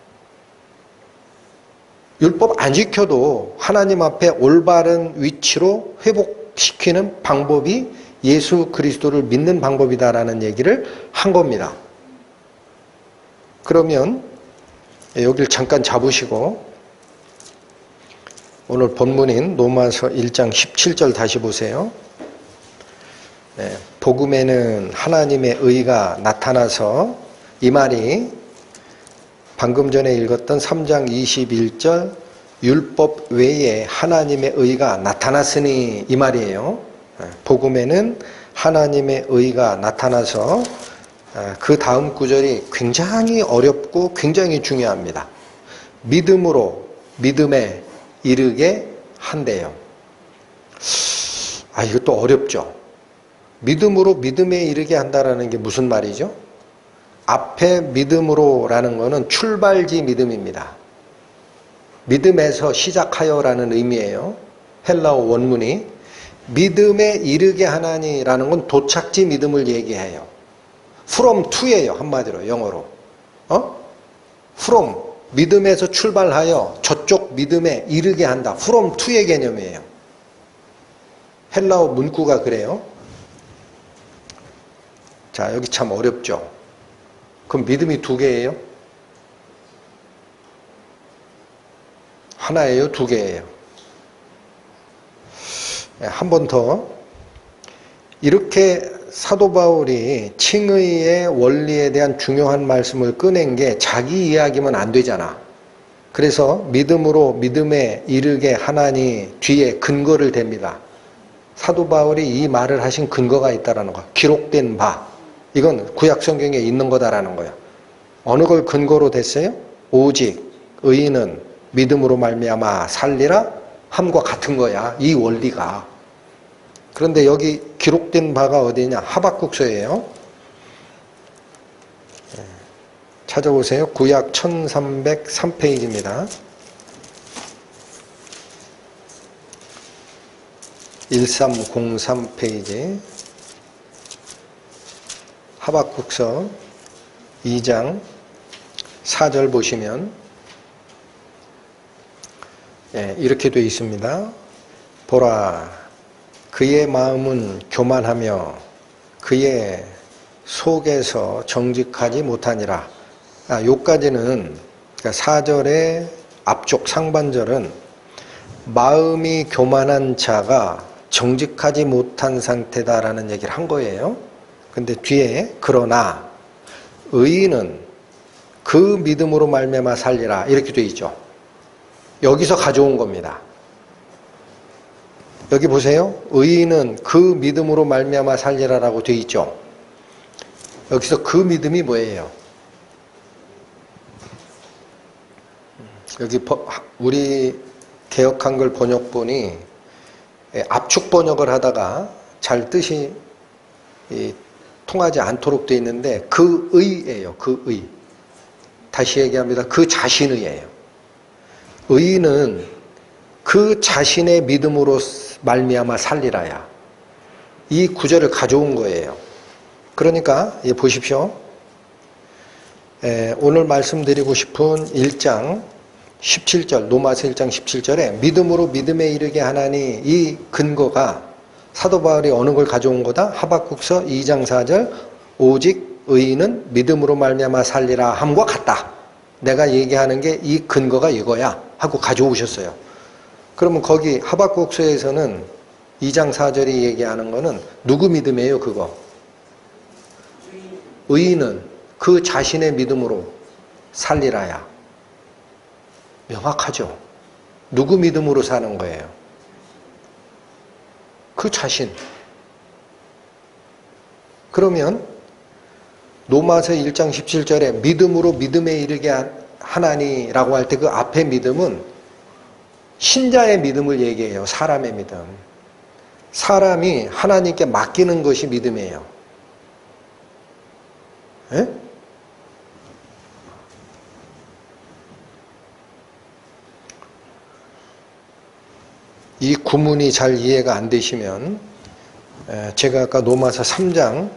율법 안 지켜도 하나님 앞에 올바른 위치로 회복시키는 방법이 예수 그리스도를 믿는 방법이다라는 얘기를 한 겁니다. 그러면 여기를 잠깐 잡으시고 오늘 본문인 로마서 1장 17절 다시 보세요. 네, 복음에는 하나님의 의가 나타나서 이 말이 방금 전에 읽었던 3장 21절 율법 외에 하나님의 의가 나타났으니 이 말이에요. 복음에는 하나님의 의가 나타나서 그 다음 구절이 굉장히 어렵고 굉장히 중요합니다. 믿음으로 믿음에 이르게 한대요. 아, 이것도 어렵죠. 믿음으로 믿음에 이르게 한다라는 게 무슨 말이죠? 앞에 믿음으로라는 거는 출발지 믿음입니다. 믿음에서 시작하여라는 의미예요. 헬라어 원문이 믿음에 이르게 하나니라는 건 도착지 믿음을 얘기해요. from to예요. 한마디로 영어로. from 믿음에서 출발하여 저쪽 믿음에 이르게 한다. from to의 개념이에요. 헬라어 문구가 그래요. 자, 여기 참 어렵죠. 그럼 믿음이 두 개예요? 하나예요? 두 개예요? 한 번 더. 이렇게 사도 바울이 칭의의 원리에 대한 중요한 말씀을 꺼낸 게 자기 이야기면 안 되잖아. 그래서 믿음으로 믿음에 이르게 하나니 뒤에 근거를 댑니다. 사도 바울이 이 말을 하신 근거가 있다라는 거. 기록된 바. 이건 구약 성경에 있는 거다라는 거예요. 어느 걸 근거로 댔어요? 오직 의인은 믿음으로 말미암아 살리라 함과 같은 거야. 이 원리가. 그런데 여기 기록된 바가 어디냐? 하박국서예요. 찾아보세요. 구약 1303페이지입니다. 1303페이지. 하박국서 2장 4절 보시면 이렇게 되어 있습니다. 보라, 그의 마음은 교만하며 그의 속에서 정직하지 못하니라. 요까지는 그러니까 4절의 앞쪽 상반절은 마음이 교만한 자가 정직하지 못한 상태다라는 얘기를 한 거예요. 근데 뒤에 그러나 의인은 그 믿음으로 말미암아 살리라 이렇게 되어 있죠. 여기서 가져온 겁니다. 여기 보세요. 의인은 그 믿음으로 말미암아 살리라라고 되어 있죠. 여기서 그 믿음이 뭐예요? 여기 우리 개역한글 번역본이 압축 번역을 하다가 잘 뜻이 통하지 않도록 되어 있는데 그 의예요. 그 의. 다시 얘기합니다. 그 자신의예요. 의인은 그 자신의 믿음으로 말미암아 살리라야. 이 구절을 가져온 거예요. 그러니까 보십시오. 오늘 말씀드리고 싶은 1장 17절 로마서 1장 17절에 믿음으로 믿음에 이르게 하나니 이 근거가 사도 바울이 어느 걸 가져온 거다? 하박국서 2장 4절 오직 의인은 믿음으로 말미암아 살리라 함과 같다. 내가 얘기하는 게 이 근거가 이거야 하고 가져오셨어요. 그러면 거기 하박국서에서는 2장 4절이 얘기하는 거는 누구 믿음이에요? 그거 의인은 그 자신의 믿음으로 살리라야. 명확하죠. 누구 믿음으로 사는 거예요? 그 자신. 그러면 로마서 1장 17절에 믿음으로 믿음에 이르게 하나니라고 할 때 그 앞에 믿음은 신자의 믿음을 얘기해요. 사람의 믿음. 사람이 하나님께 맡기는 것이 믿음이에요. 에? 이 구문이 잘 이해가 안 되시면 제가 아까 로마서 3장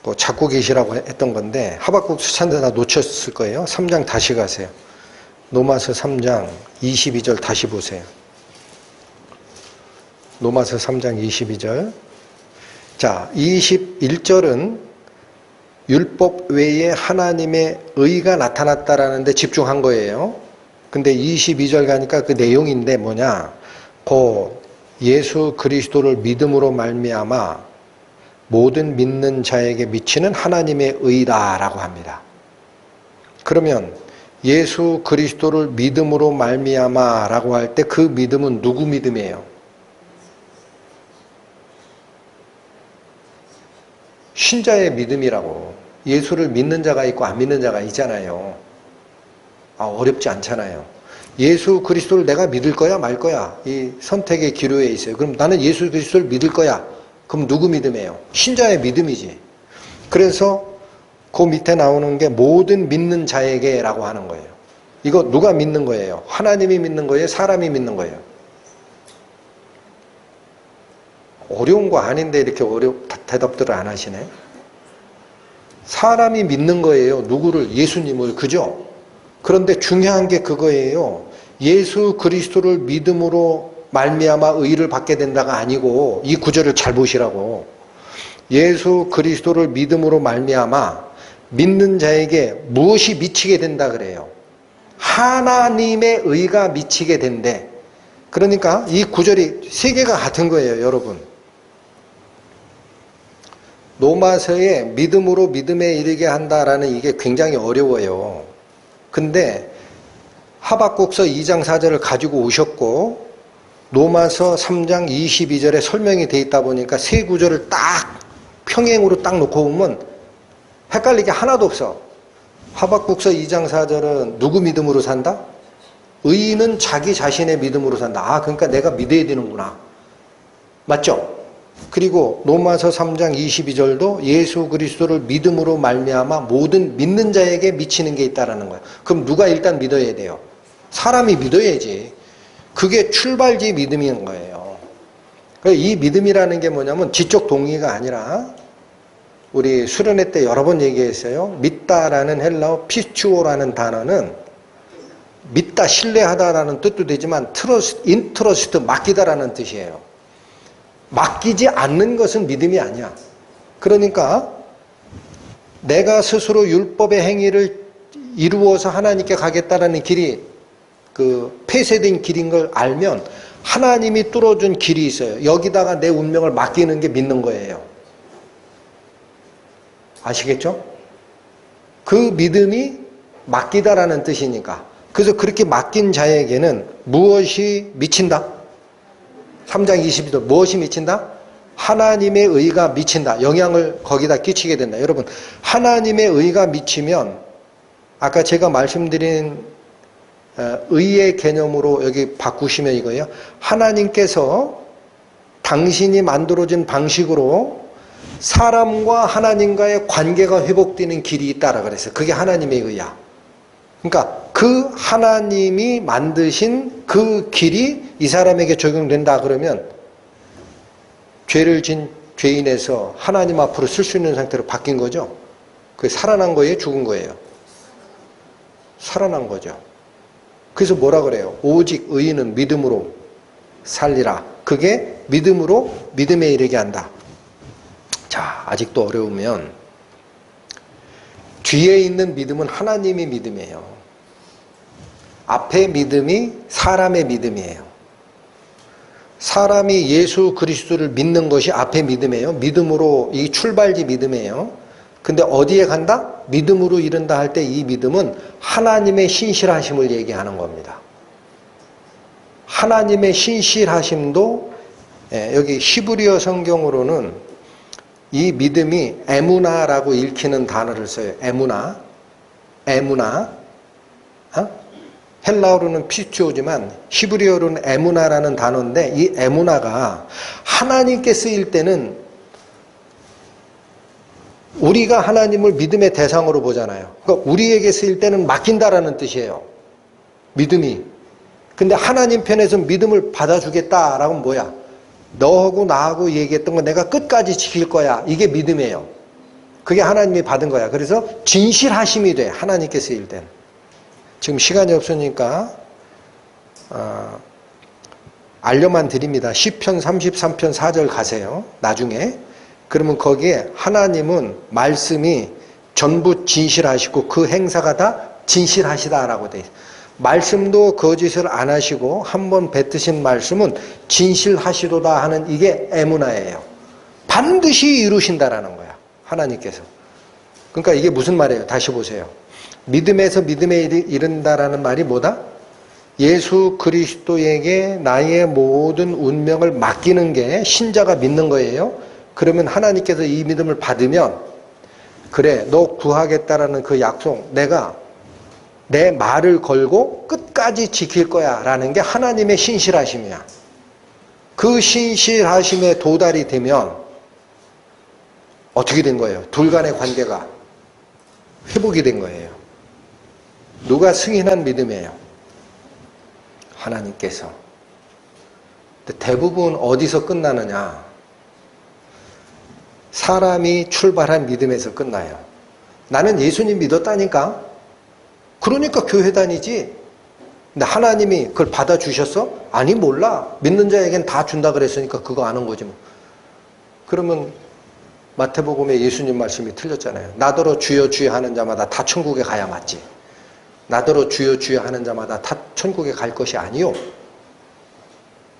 또 잡고 계시라고 했던 건데 하박국서 찾는데 다 놓쳤을 거예요. 3장 다시 가세요. 로마서 3장 22절 다시 보세요. 로마서 3장 22절. 자, 21절은 율법 외에 하나님의 의가 나타났다라는 데 집중한 거예요. 근데 22절 가니까 그 내용인데 뭐냐? 곧 예수 그리스도를 믿음으로 말미암아 모든 믿는 자에게 미치는 하나님의 의다라고 합니다. 그러면 예수 그리스도를 믿음으로 말미암아라고 할 때 그 믿음은 누구 믿음이에요? 신자의 믿음이라고. 예수를 믿는 자가 있고 안 믿는 자가 있잖아요. 어렵지 않잖아요. 예수 그리스도를 내가 믿을 거야 말 거야. 이 선택의 기로에 있어요. 그럼 나는 예수 그리스도를 믿을 거야. 그럼 누구 믿음이에요? 신자의 믿음이지. 그래서 그 밑에 나오는 게 모든 믿는 자에게 라고 하는 거예요. 이거 누가 믿는 거예요? 하나님이 믿는 거예요? 사람이 믿는 거예요? 어려운 거 아닌데 이렇게 대답들을 안 하시네. 사람이 믿는 거예요. 누구를? 예수님을. 그죠? 그런데 중요한 게 그거예요. 예수 그리스도를 믿음으로 말미암아 의를 받게 된다가 아니고 이 구절을 잘 보시라고. 예수 그리스도를 믿음으로 말미암아 믿는 자에게 무엇이 미치게 된다 그래요? 하나님의 의가 미치게 된대. 그러니까 이 구절이 세 개가 같은 거예요, 여러분. 로마서에 믿음으로 믿음에 이르게 한다라는 이게 굉장히 어려워요. 근데 하박국서 2장 4절을 가지고 오셨고 로마서 3장 22절에 설명이 돼 있다 보니까 세 구절을 딱 평행으로 딱 놓고 보면 헷갈리게 하나도 없어. 하박국서 2장 4절은 누구 믿음으로 산다? 의인은 자기 자신의 믿음으로 산다. 아, 그러니까 내가 믿어야 되는구나. 맞죠? 그리고 로마서 3장 22절도 예수 그리스도를 믿음으로 말미암아 모든 믿는 자에게 미치는 게 있다라는 거야. 그럼 누가 일단 믿어야 돼요? 사람이 믿어야지. 그게 출발지 믿음인 거예요. 이 믿음이라는 게 뭐냐면 지적 동의가 아니라 우리 수련회 때 여러 번 얘기했어요. 믿다라는 헬라어 피스추오라는 단어는 믿다, 신뢰하다라는 뜻도 되지만 인트러스트, 맡기다라는 뜻이에요. 맡기지 않는 것은 믿음이 아니야. 그러니까 내가 스스로 율법의 행위를 이루어서 하나님께 가겠다라는 길이 그 폐쇄된 길인 걸 알면 하나님이 뚫어준 길이 있어요. 여기다가 내 운명을 맡기는 게 믿는 거예요. 아시겠죠? 그 믿음이 맡기다라는 뜻이니까. 그래서 그렇게 맡긴 자에게는 무엇이 미친다? 3장 22절 무엇이 미친다? 하나님의 의가 미친다. 영향을 거기다 끼치게 된다. 여러분, 하나님의 의가 미치면 아까 제가 말씀드린 의의 개념으로 여기 바꾸시면 이거예요. 하나님께서 당신이 만들어진 방식으로 사람과 하나님과의 관계가 회복되는 길이 있다라 그랬어요. 그게 하나님의 의야. 그러니까 그 하나님이 만드신 그 길이 이 사람에게 적용된다 그러면 죄를 진 죄인에서 하나님 앞으로 쓸 수 있는 상태로 바뀐 거죠. 그게 살아난 거예요? 죽은 거예요? 살아난 거죠. 그래서 뭐라 그래요? 오직 의인은 믿음으로 살리라. 그게 믿음으로 믿음에 이르게 한다. 자, 아직도 어려우면 뒤에 있는 믿음은 하나님의 믿음이에요. 앞에 믿음이 사람의 믿음이에요. 사람이 예수 그리스도를 믿는 것이 앞에 믿음이에요. 믿음으로 이 출발지 믿음이에요. 근데 어디에 간다? 믿음으로 이른다 할 때 이 믿음은 하나님의 신실하심을 얘기하는 겁니다. 하나님의 신실하심도 여기 히브리어 성경으로는 이 믿음이 에무나라고 읽히는 단어를 써요. 에무나. 헬라어로는 피스티오지만 히브리어로는 에무나라는 단어인데 이 에무나가 하나님께 쓰일 때는 우리가 하나님을 믿음의 대상으로 보잖아요. 그러니까 우리에게 쓰일 때는 맡긴다라는 뜻이에요. 믿음이. 근데 하나님 편에서 믿음을 받아주겠다라고 하면 뭐야? 너하고 나하고 얘기했던 거 내가 끝까지 지킬 거야. 이게 믿음이에요. 그게 하나님이 받은 거야. 그래서 진실하심이 돼. 하나님께 쓰일 때는. 지금 시간이 없으니까 알려만 드립니다. 시편 33편 4절 가세요. 나중에. 그러면 거기에 하나님은 말씀이 전부 진실하시고 그 행사가 다 진실하시다라고 돼 있어요. 말씀도 거짓을 안 하시고 한번 뱉으신 말씀은 진실하시도다 하는 이게 에무나예요. 반드시 이루신다라는 거야. 하나님께서. 그러니까 이게 무슨 말이에요? 다시 보세요. 믿음에서 믿음에 이른다라는 말이 뭐다? 예수 그리스도에게 나의 모든 운명을 맡기는 게 신자가 믿는 거예요. 그러면 하나님께서 이 믿음을 받으면 그래, 너 구하겠다라는 그 약속 내가 내 말을 걸고 끝까지 지킬 거야 라는 게 하나님의 신실하심이야. 그 신실하심에 도달이 되면 어떻게 된 거예요? 둘 간의 관계가 회복이 된 거예요. 누가 승인한 믿음이에요? 하나님께서. 대부분 어디서 끝나느냐? 사람이 출발한 믿음에서 끝나요. 나는 예수님 믿었다니까? 그러니까 교회 다니지. 근데 하나님이 그걸 받아주셨어? 아니 몰라. 믿는 자에겐 다 준다 그랬으니까 그거 아는 거지 뭐. 그러면 마태복음에 예수님 말씀이 틀렸잖아요. 나더러 주여 주여 하는 자마다 다 천국에 가야 맞지. 나더러 주여 주여 하는 자마다 다 천국에 갈 것이 아니요.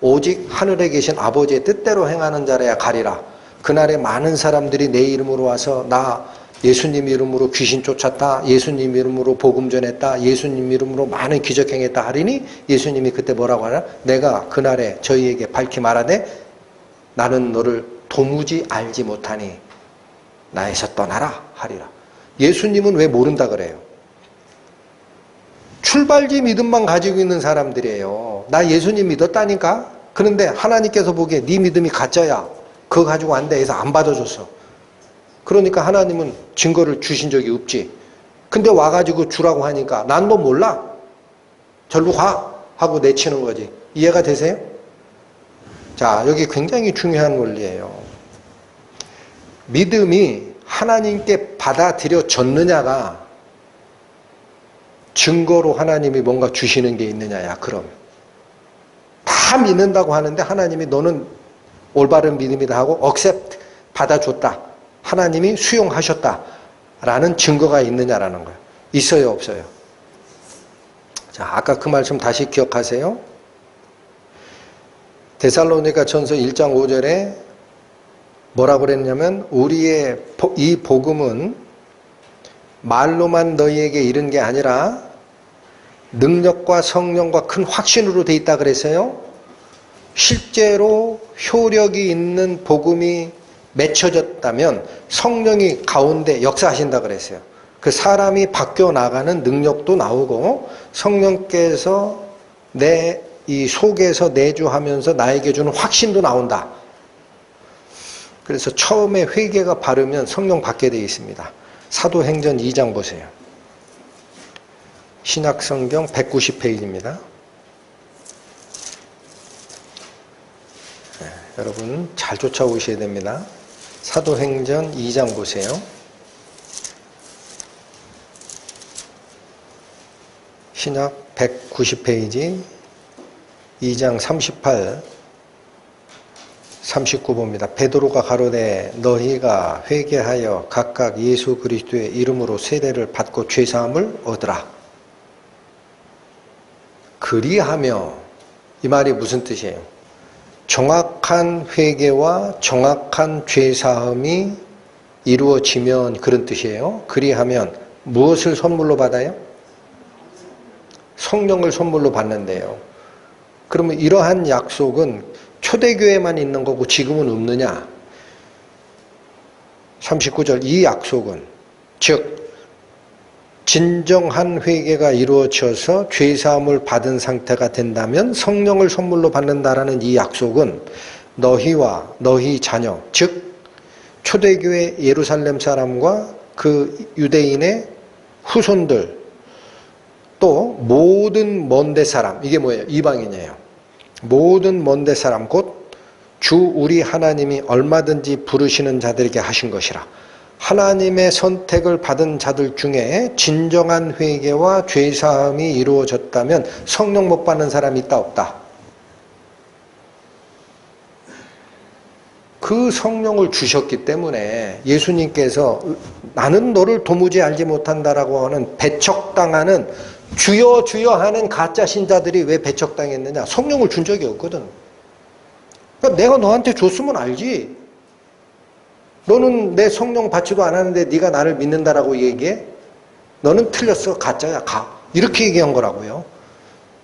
오직 하늘에 계신 아버지의 뜻대로 행하는 자라야 가리라. 그날에 많은 사람들이 내 이름으로 와서 나 예수님 이름으로 귀신 쫓았다, 예수님 이름으로 복음 전했다, 예수님 이름으로 많은 기적 행했다 하리니 예수님이 그때 뭐라고 하나? 내가 그날에 저희에게 밝히 말하되 나는 너를 도무지 알지 못하니 나에서 떠나라 하리라. 예수님은 왜 모른다 그래요? 출발지 믿음만 가지고 있는 사람들이에요. 나 예수님 믿었다니까? 그런데 하나님께서 보기에 네 믿음이 가짜야. 그거 가지고 안 돼 해서 안 받아줬어. 그러니까 하나님은 증거를 주신 적이 없지. 근데 와가지고 주라고 하니까 난 너 몰라. 절로 가 하고 내치는 거지. 이해가 되세요? 자, 여기 굉장히 중요한 원리예요. 믿음이 하나님께 받아들여졌느냐가 증거로 하나님이 뭔가 주시는 게 있느냐야. 그럼 다 믿는다고 하는데 하나님이 너는 올바른 믿음이다 하고 accept 받아줬다. 하나님이 수용하셨다 라는 증거가 있느냐라는 거예요. 있어요, 없어요? 자, 아까 그 말씀 다시 기억하세요. 데살로니가 전서 1장 5절에 뭐라고 그랬냐면 우리의 이 복음은 말로만 너희에게 이른 게 아니라 능력과 성령과 큰 확신으로 돼 있다 그랬어요. 실제로 효력이 있는 복음이 맺혀졌다면 성령이 가운데 역사하신다 그랬어요. 그 사람이 바뀌어 나가는 능력도 나오고 성령께서 내 이 속에서 내주하면서 나에게 주는 확신도 나온다. 그래서 처음에 회개가 바르면 성령 받게 되어 있습니다. 사도행전 2장 보세요. 신약성경 190페이지입니다. 네, 여러분 잘 쫓아오셔야 됩니다. 사도행전 2장 보세요. 신약 190페이지 2장 38, 39보입니다. 베드로가 가로되 너희가 회개하여 각각 예수 그리스도의 이름으로 세례를 받고 죄사함을 얻으라. 그리하며 이 말이 무슨 뜻이에요? 정확한 회개와 정확한 죄사함이 이루어지면 그런 뜻이에요. 그리하면 무엇을 선물로 받아요? 성령을 선물로 받는데요. 그러면 이러한 약속은 초대교회만 있는 거고 지금은 없느냐? 39절 이 약속은 즉 진정한 회개가 이루어져서 죄사함을 받은 상태가 된다면 성령을 선물로 받는다라는 이 약속은 너희와 너희 자녀 즉 초대교회 예루살렘 사람과 그 유대인의 후손들 또 모든 먼데 사람 이게 뭐예요? 이방인이에요. 모든 먼데 사람 곧 주 우리 하나님이 얼마든지 부르시는 자들에게 하신 것이라. 하나님의 선택을 받은 자들 중에 진정한 회개와 죄사함이 이루어졌다면 성령 못 받는 사람이 있다 없다? 그 성령을 주셨기 때문에 예수님께서 나는 너를 도무지 알지 못한다라고 하는 배척당하는 주여 주여 하는 가짜 신자들이 왜 배척당했느냐? 성령을 준 적이 없거든. 그러니까 내가 너한테 줬으면 알지. 너는 내 성령 받지도 않았는데 네가 나를 믿는다라고 얘기해? 너는 틀렸어. 가짜야. 가. 이렇게 얘기한 거라고요.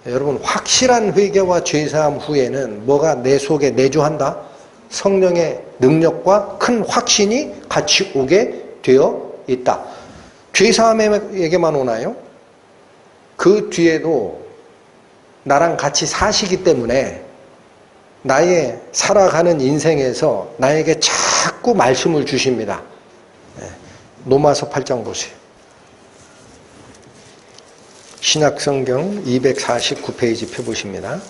여러분 확실한 회개와 죄사함 후에는 뭐가 내 속에 내주한다? 성령의 능력과 큰 확신이 같이 오게 되어 있다. 죄사함에게만 오나요? 그 뒤에도 나랑 같이 사시기 때문에 나의 살아가는 인생에서 나에게 자꾸 말씀을 주십니다. 로마서 8장 보세요. 신약성경 249페이지 펴보십니다.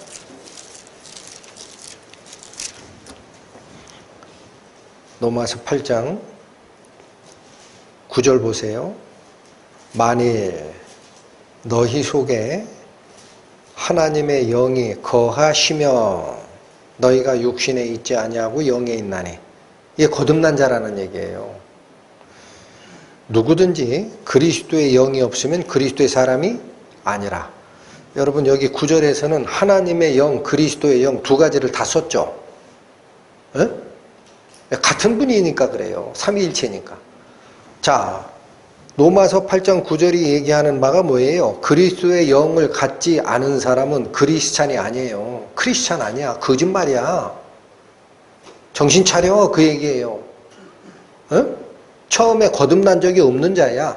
로마서 8장 9절 보세요. 만일 너희 속에 하나님의 영이 거하시며 너희가 육신에 있지 아니하고 영에 있나니. 이게 거듭난 자라는 얘기예요. 누구든지 그리스도의 영이 없으면 그리스도의 사람이 아니라. 여러분 여기 9절에서는 하나님의 영, 그리스도의 영 두 가지를 다 썼죠. 에? 같은 분이니까 그래요. 삼위일체니까. 자, 로마서 8장 9절이 얘기하는 바가 뭐예요? 그리스도의 영을 갖지 않은 사람은 그리스찬이 아니에요. 크리스찬 아니야. 거짓말이야. 정신 차려. 그 얘기예요. 어? 처음에 거듭난 적이 없는 자야.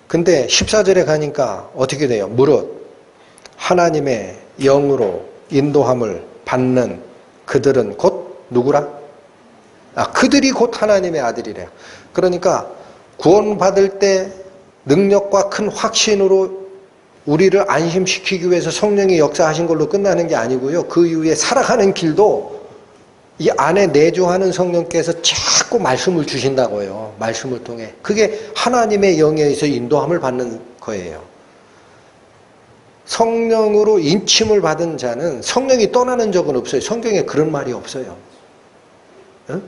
근데 14절에 가니까 어떻게 돼요? 무릇 하나님의 영으로 인도함을 받는 그들은 곧 누구라? 그들이 곧 하나님의 아들이래요. 그러니까 구원받을 때 능력과 큰 확신으로 우리를 안심시키기 위해서 성령이 역사하신 걸로 끝나는 게 아니고요. 그 이후에 살아가는 길도 이 안에 내주하는 성령께서 자꾸 말씀을 주신다고요. 말씀을 통해. 그게 하나님의 영에 의해서 인도함을 받는 거예요. 성령으로 인침을 받은 자는 성령이 떠나는 적은 없어요. 성경에 그런 말이 없어요. 응?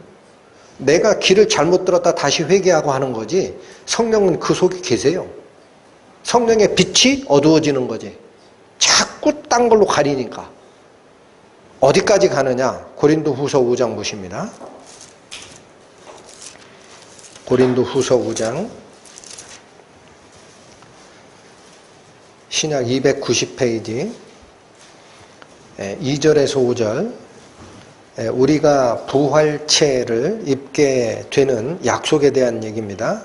내가 길을 잘못 들었다 다시 회개하고 하는 거지 성령은 그 속에 계세요. 성령의 빛이 어두워지는 거지. 자꾸 딴 걸로 가리니까. 어디까지 가느냐? 고린도후서 5장 보십니다. 고린도후서 5장 신약 290페이지 2절에서 5절 우리가 부활체를 입게 되는 약속에 대한 얘기입니다.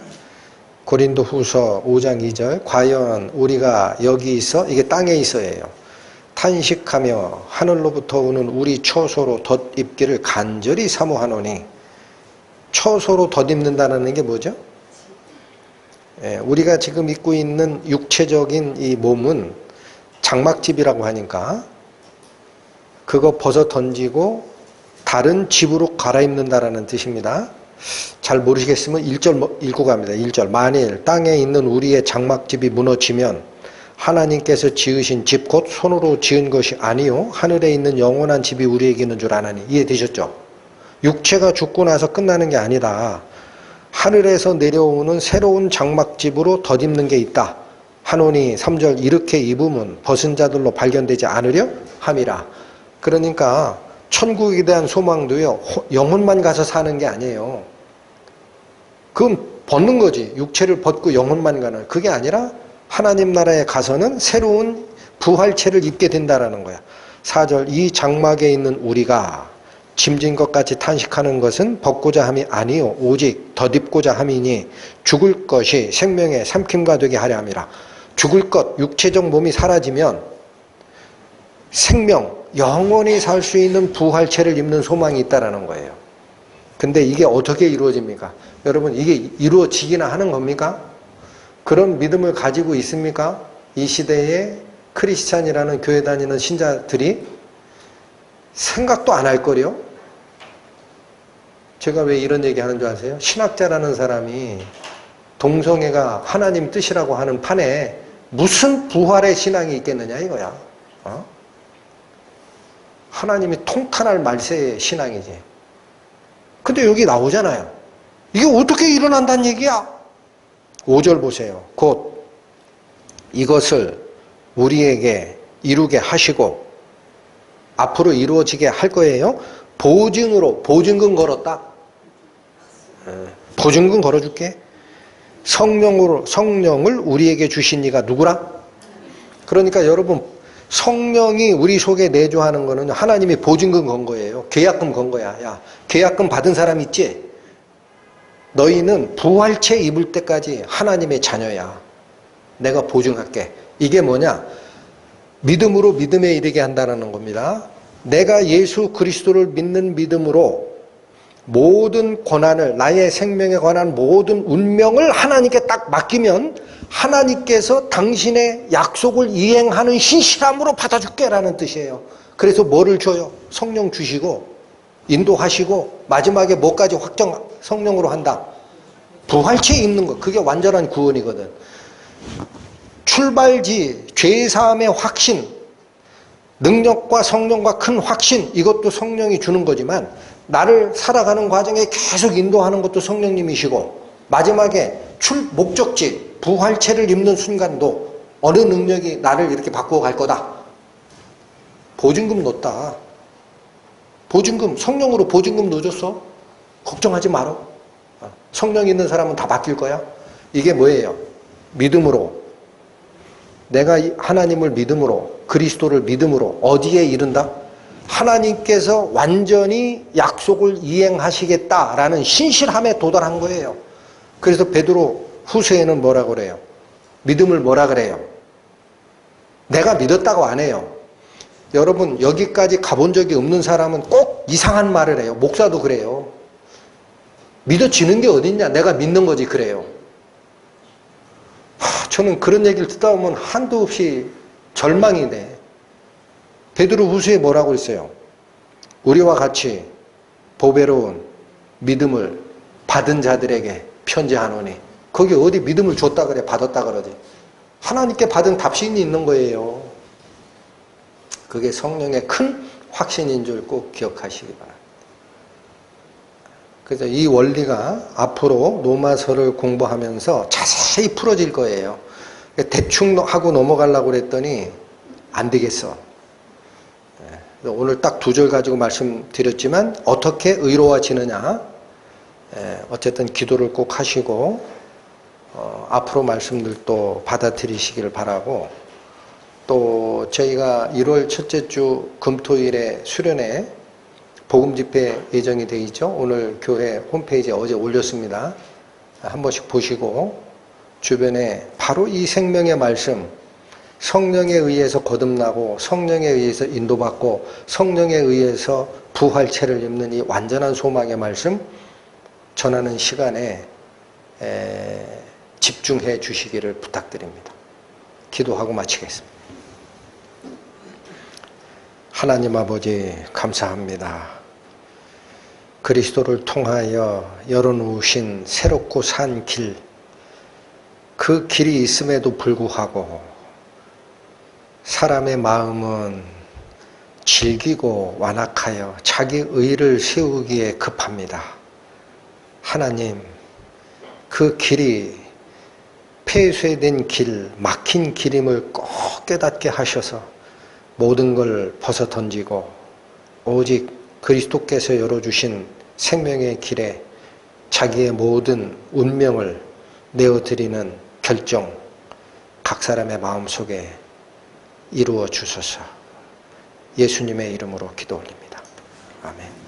고린도후서 5장 2절 과연 우리가 여기 있어? 이게 땅에 있어예요. 탄식하며 하늘로부터 오는 우리 처소로 덧입기를 간절히 사모하노니 처소로 덧입는다는 게 뭐죠? 우리가 지금 입고 있는 육체적인 이 몸은 장막집이라고 하니까 그거 벗어 던지고 다른 집으로 갈아입는다라는 뜻입니다. 잘 모르시겠으면 1절 읽고 갑니다. 1절 만일 땅에 있는 우리의 장막집이 무너지면 하나님께서 지으신 집 곧 손으로 지은 것이 아니요 하늘에 있는 영원한 집이 우리에게 있는 줄 아나니. 이해되셨죠? 육체가 죽고 나서 끝나는 게 아니다. 하늘에서 내려오는 새로운 장막집으로 덧입는 게 있다 하노니 3절 이렇게 입으면 벗은 자들로 발견되지 않으려 함이라. 그러니까 천국에 대한 소망도요 영혼만 가서 사는 게 아니에요. 그건 벗는 거지. 육체를 벗고 영혼만 가는. 그게 아니라 하나님 나라에 가서는 새로운 부활체를 입게 된다라는 거야. 4절 이 장막에 있는 우리가 짐진 것 같이 탄식하는 것은 벗고자 함이 아니요 오직 덧입고자 함이니 죽을 것이 생명의 삼킴과 되게 하려 함이라. 죽을 것, 육체적 몸이 사라지면 생명, 영원히 살 수 있는 부활체를 입는 소망이 있다라는 거예요. 근데 이게 어떻게 이루어집니까? 여러분 이게 이루어지기나 하는 겁니까? 그런 믿음을 가지고 있습니까? 이 시대에 크리스찬이라는 교회 다니는 신자들이 생각도 안 할 거려? 제가 왜 이런 얘기 하는 줄 아세요? 신학자라는 사람이 동성애가 하나님 뜻이라고 하는 판에 무슨 부활의 신앙이 있겠느냐 이거야. 하나님이 통탄할 말세의 신앙이지. 근데 여기 나오잖아요. 이게 어떻게 일어난다는 얘기야? 5절 보세요. 곧 이것을 우리에게 이루게 하시고 앞으로 이루어지게 할 거예요. 보증으로 보증금 걸었다. 보증금 걸어줄게. 성령을 우리에게 주신 이가 누구라? 그러니까 여러분 성령이 우리 속에 내주하는 거는 하나님이 보증금 건 거예요. 계약금 건 거야. 야, 계약금 받은 사람 있지? 너희는 부활체 입을 때까지 하나님의 자녀야. 내가 보증할게. 이게 뭐냐? 믿음으로 믿음에 이르게 한다는 겁니다. 내가 예수 그리스도를 믿는 믿음으로 모든 권한을, 나의 생명에 관한 모든 운명을 하나님께 딱 맡기면 하나님께서 당신의 약속을 이행하는 신실함으로 받아줄게라는 뜻이에요. 그래서 뭐를 줘요? 성령 주시고 인도하시고 마지막에 뭐까지 확정 성령으로 한다. 부활체에 있는 거. 그게 완전한 구원이거든. 출발지, 죄사함의 확신, 능력과 성령과 큰 확신, 이것도 성령이 주는 거지만 나를 살아가는 과정에 계속 인도하는 것도 성령님이시고 마지막에 목적지, 부활체를 입는 순간도 어느 능력이 나를 이렇게 바꾸어 갈 거다. 보증금 넣었다. 보증금, 성령으로 보증금 넣어줬어. 걱정하지 마라. 성령 있는 사람은 다 바뀔 거야. 이게 뭐예요? 믿음으로. 내가 하나님을 믿음으로, 그리스도를 믿음으로 어디에 이른다? 하나님께서 완전히 약속을 이행하시겠다라는 신실함에 도달한 거예요. 그래서 베드로 후서에는 뭐라 그래요? 믿음을 뭐라 그래요? 내가 믿었다고 안 해요. 여러분, 여기까지 가본 적이 없는 사람은 꼭 이상한 말을 해요. 목사도 그래요. 믿어지는 게 어딨냐? 내가 믿는 거지 그래요. 저는 그런 얘기를 듣다 보면 한도 없이 절망이 돼. 베드로 후서에 뭐라고 했어요? 우리와 같이 보배로운 믿음을 받은 자들에게 편지하노니. 거기 어디 믿음을 줬다 그래? 받았다 그러지? 하나님께 받은 답신이 있는 거예요. 그게 성령의 큰 확신인 줄 꼭 기억하시기 바랍니다. 그래서 이 원리가 앞으로 로마서를 공부하면서 자세히 풀어질 거예요. 대충 하고 넘어가려고 그랬더니 안 되겠어. 오늘 딱 2절 가지고 말씀드렸지만 어떻게 의로워지느냐. 어쨌든 기도를 꼭 하시고 앞으로 말씀들도 받아들이시기를 바라고, 또 저희가 1월 첫째 주 금토일에 수련회 복음 집회 예정이 되어 있죠. 오늘 교회 홈페이지에 어제 올렸습니다. 한 번씩 보시고 주변에 바로 이 생명의 말씀, 성령에 의해서 거듭나고 성령에 의해서 인도받고 성령에 의해서 부활체를 입는 이 완전한 소망의 말씀 전하는 시간에 집중해 주시기를 부탁드립니다. 기도하고 마치겠습니다. 하나님 아버지 감사합니다. 그리스도를 통하여 열어놓으신 새롭고 산 길, 그 길이 있음에도 불구하고 사람의 마음은 질기고 완악하여 자기 의를 세우기에 급합니다. 하나님, 그 길이 폐쇄된 길, 막힌 길임을 꼭 깨닫게 하셔서 모든 걸 벗어 던지고 오직 그리스도께서 열어주신 생명의 길에 자기의 모든 운명을 내어드리는 결정, 각 사람의 마음속에 이루어 주소서. 예수님의 이름으로 기도 올립니다. 아멘.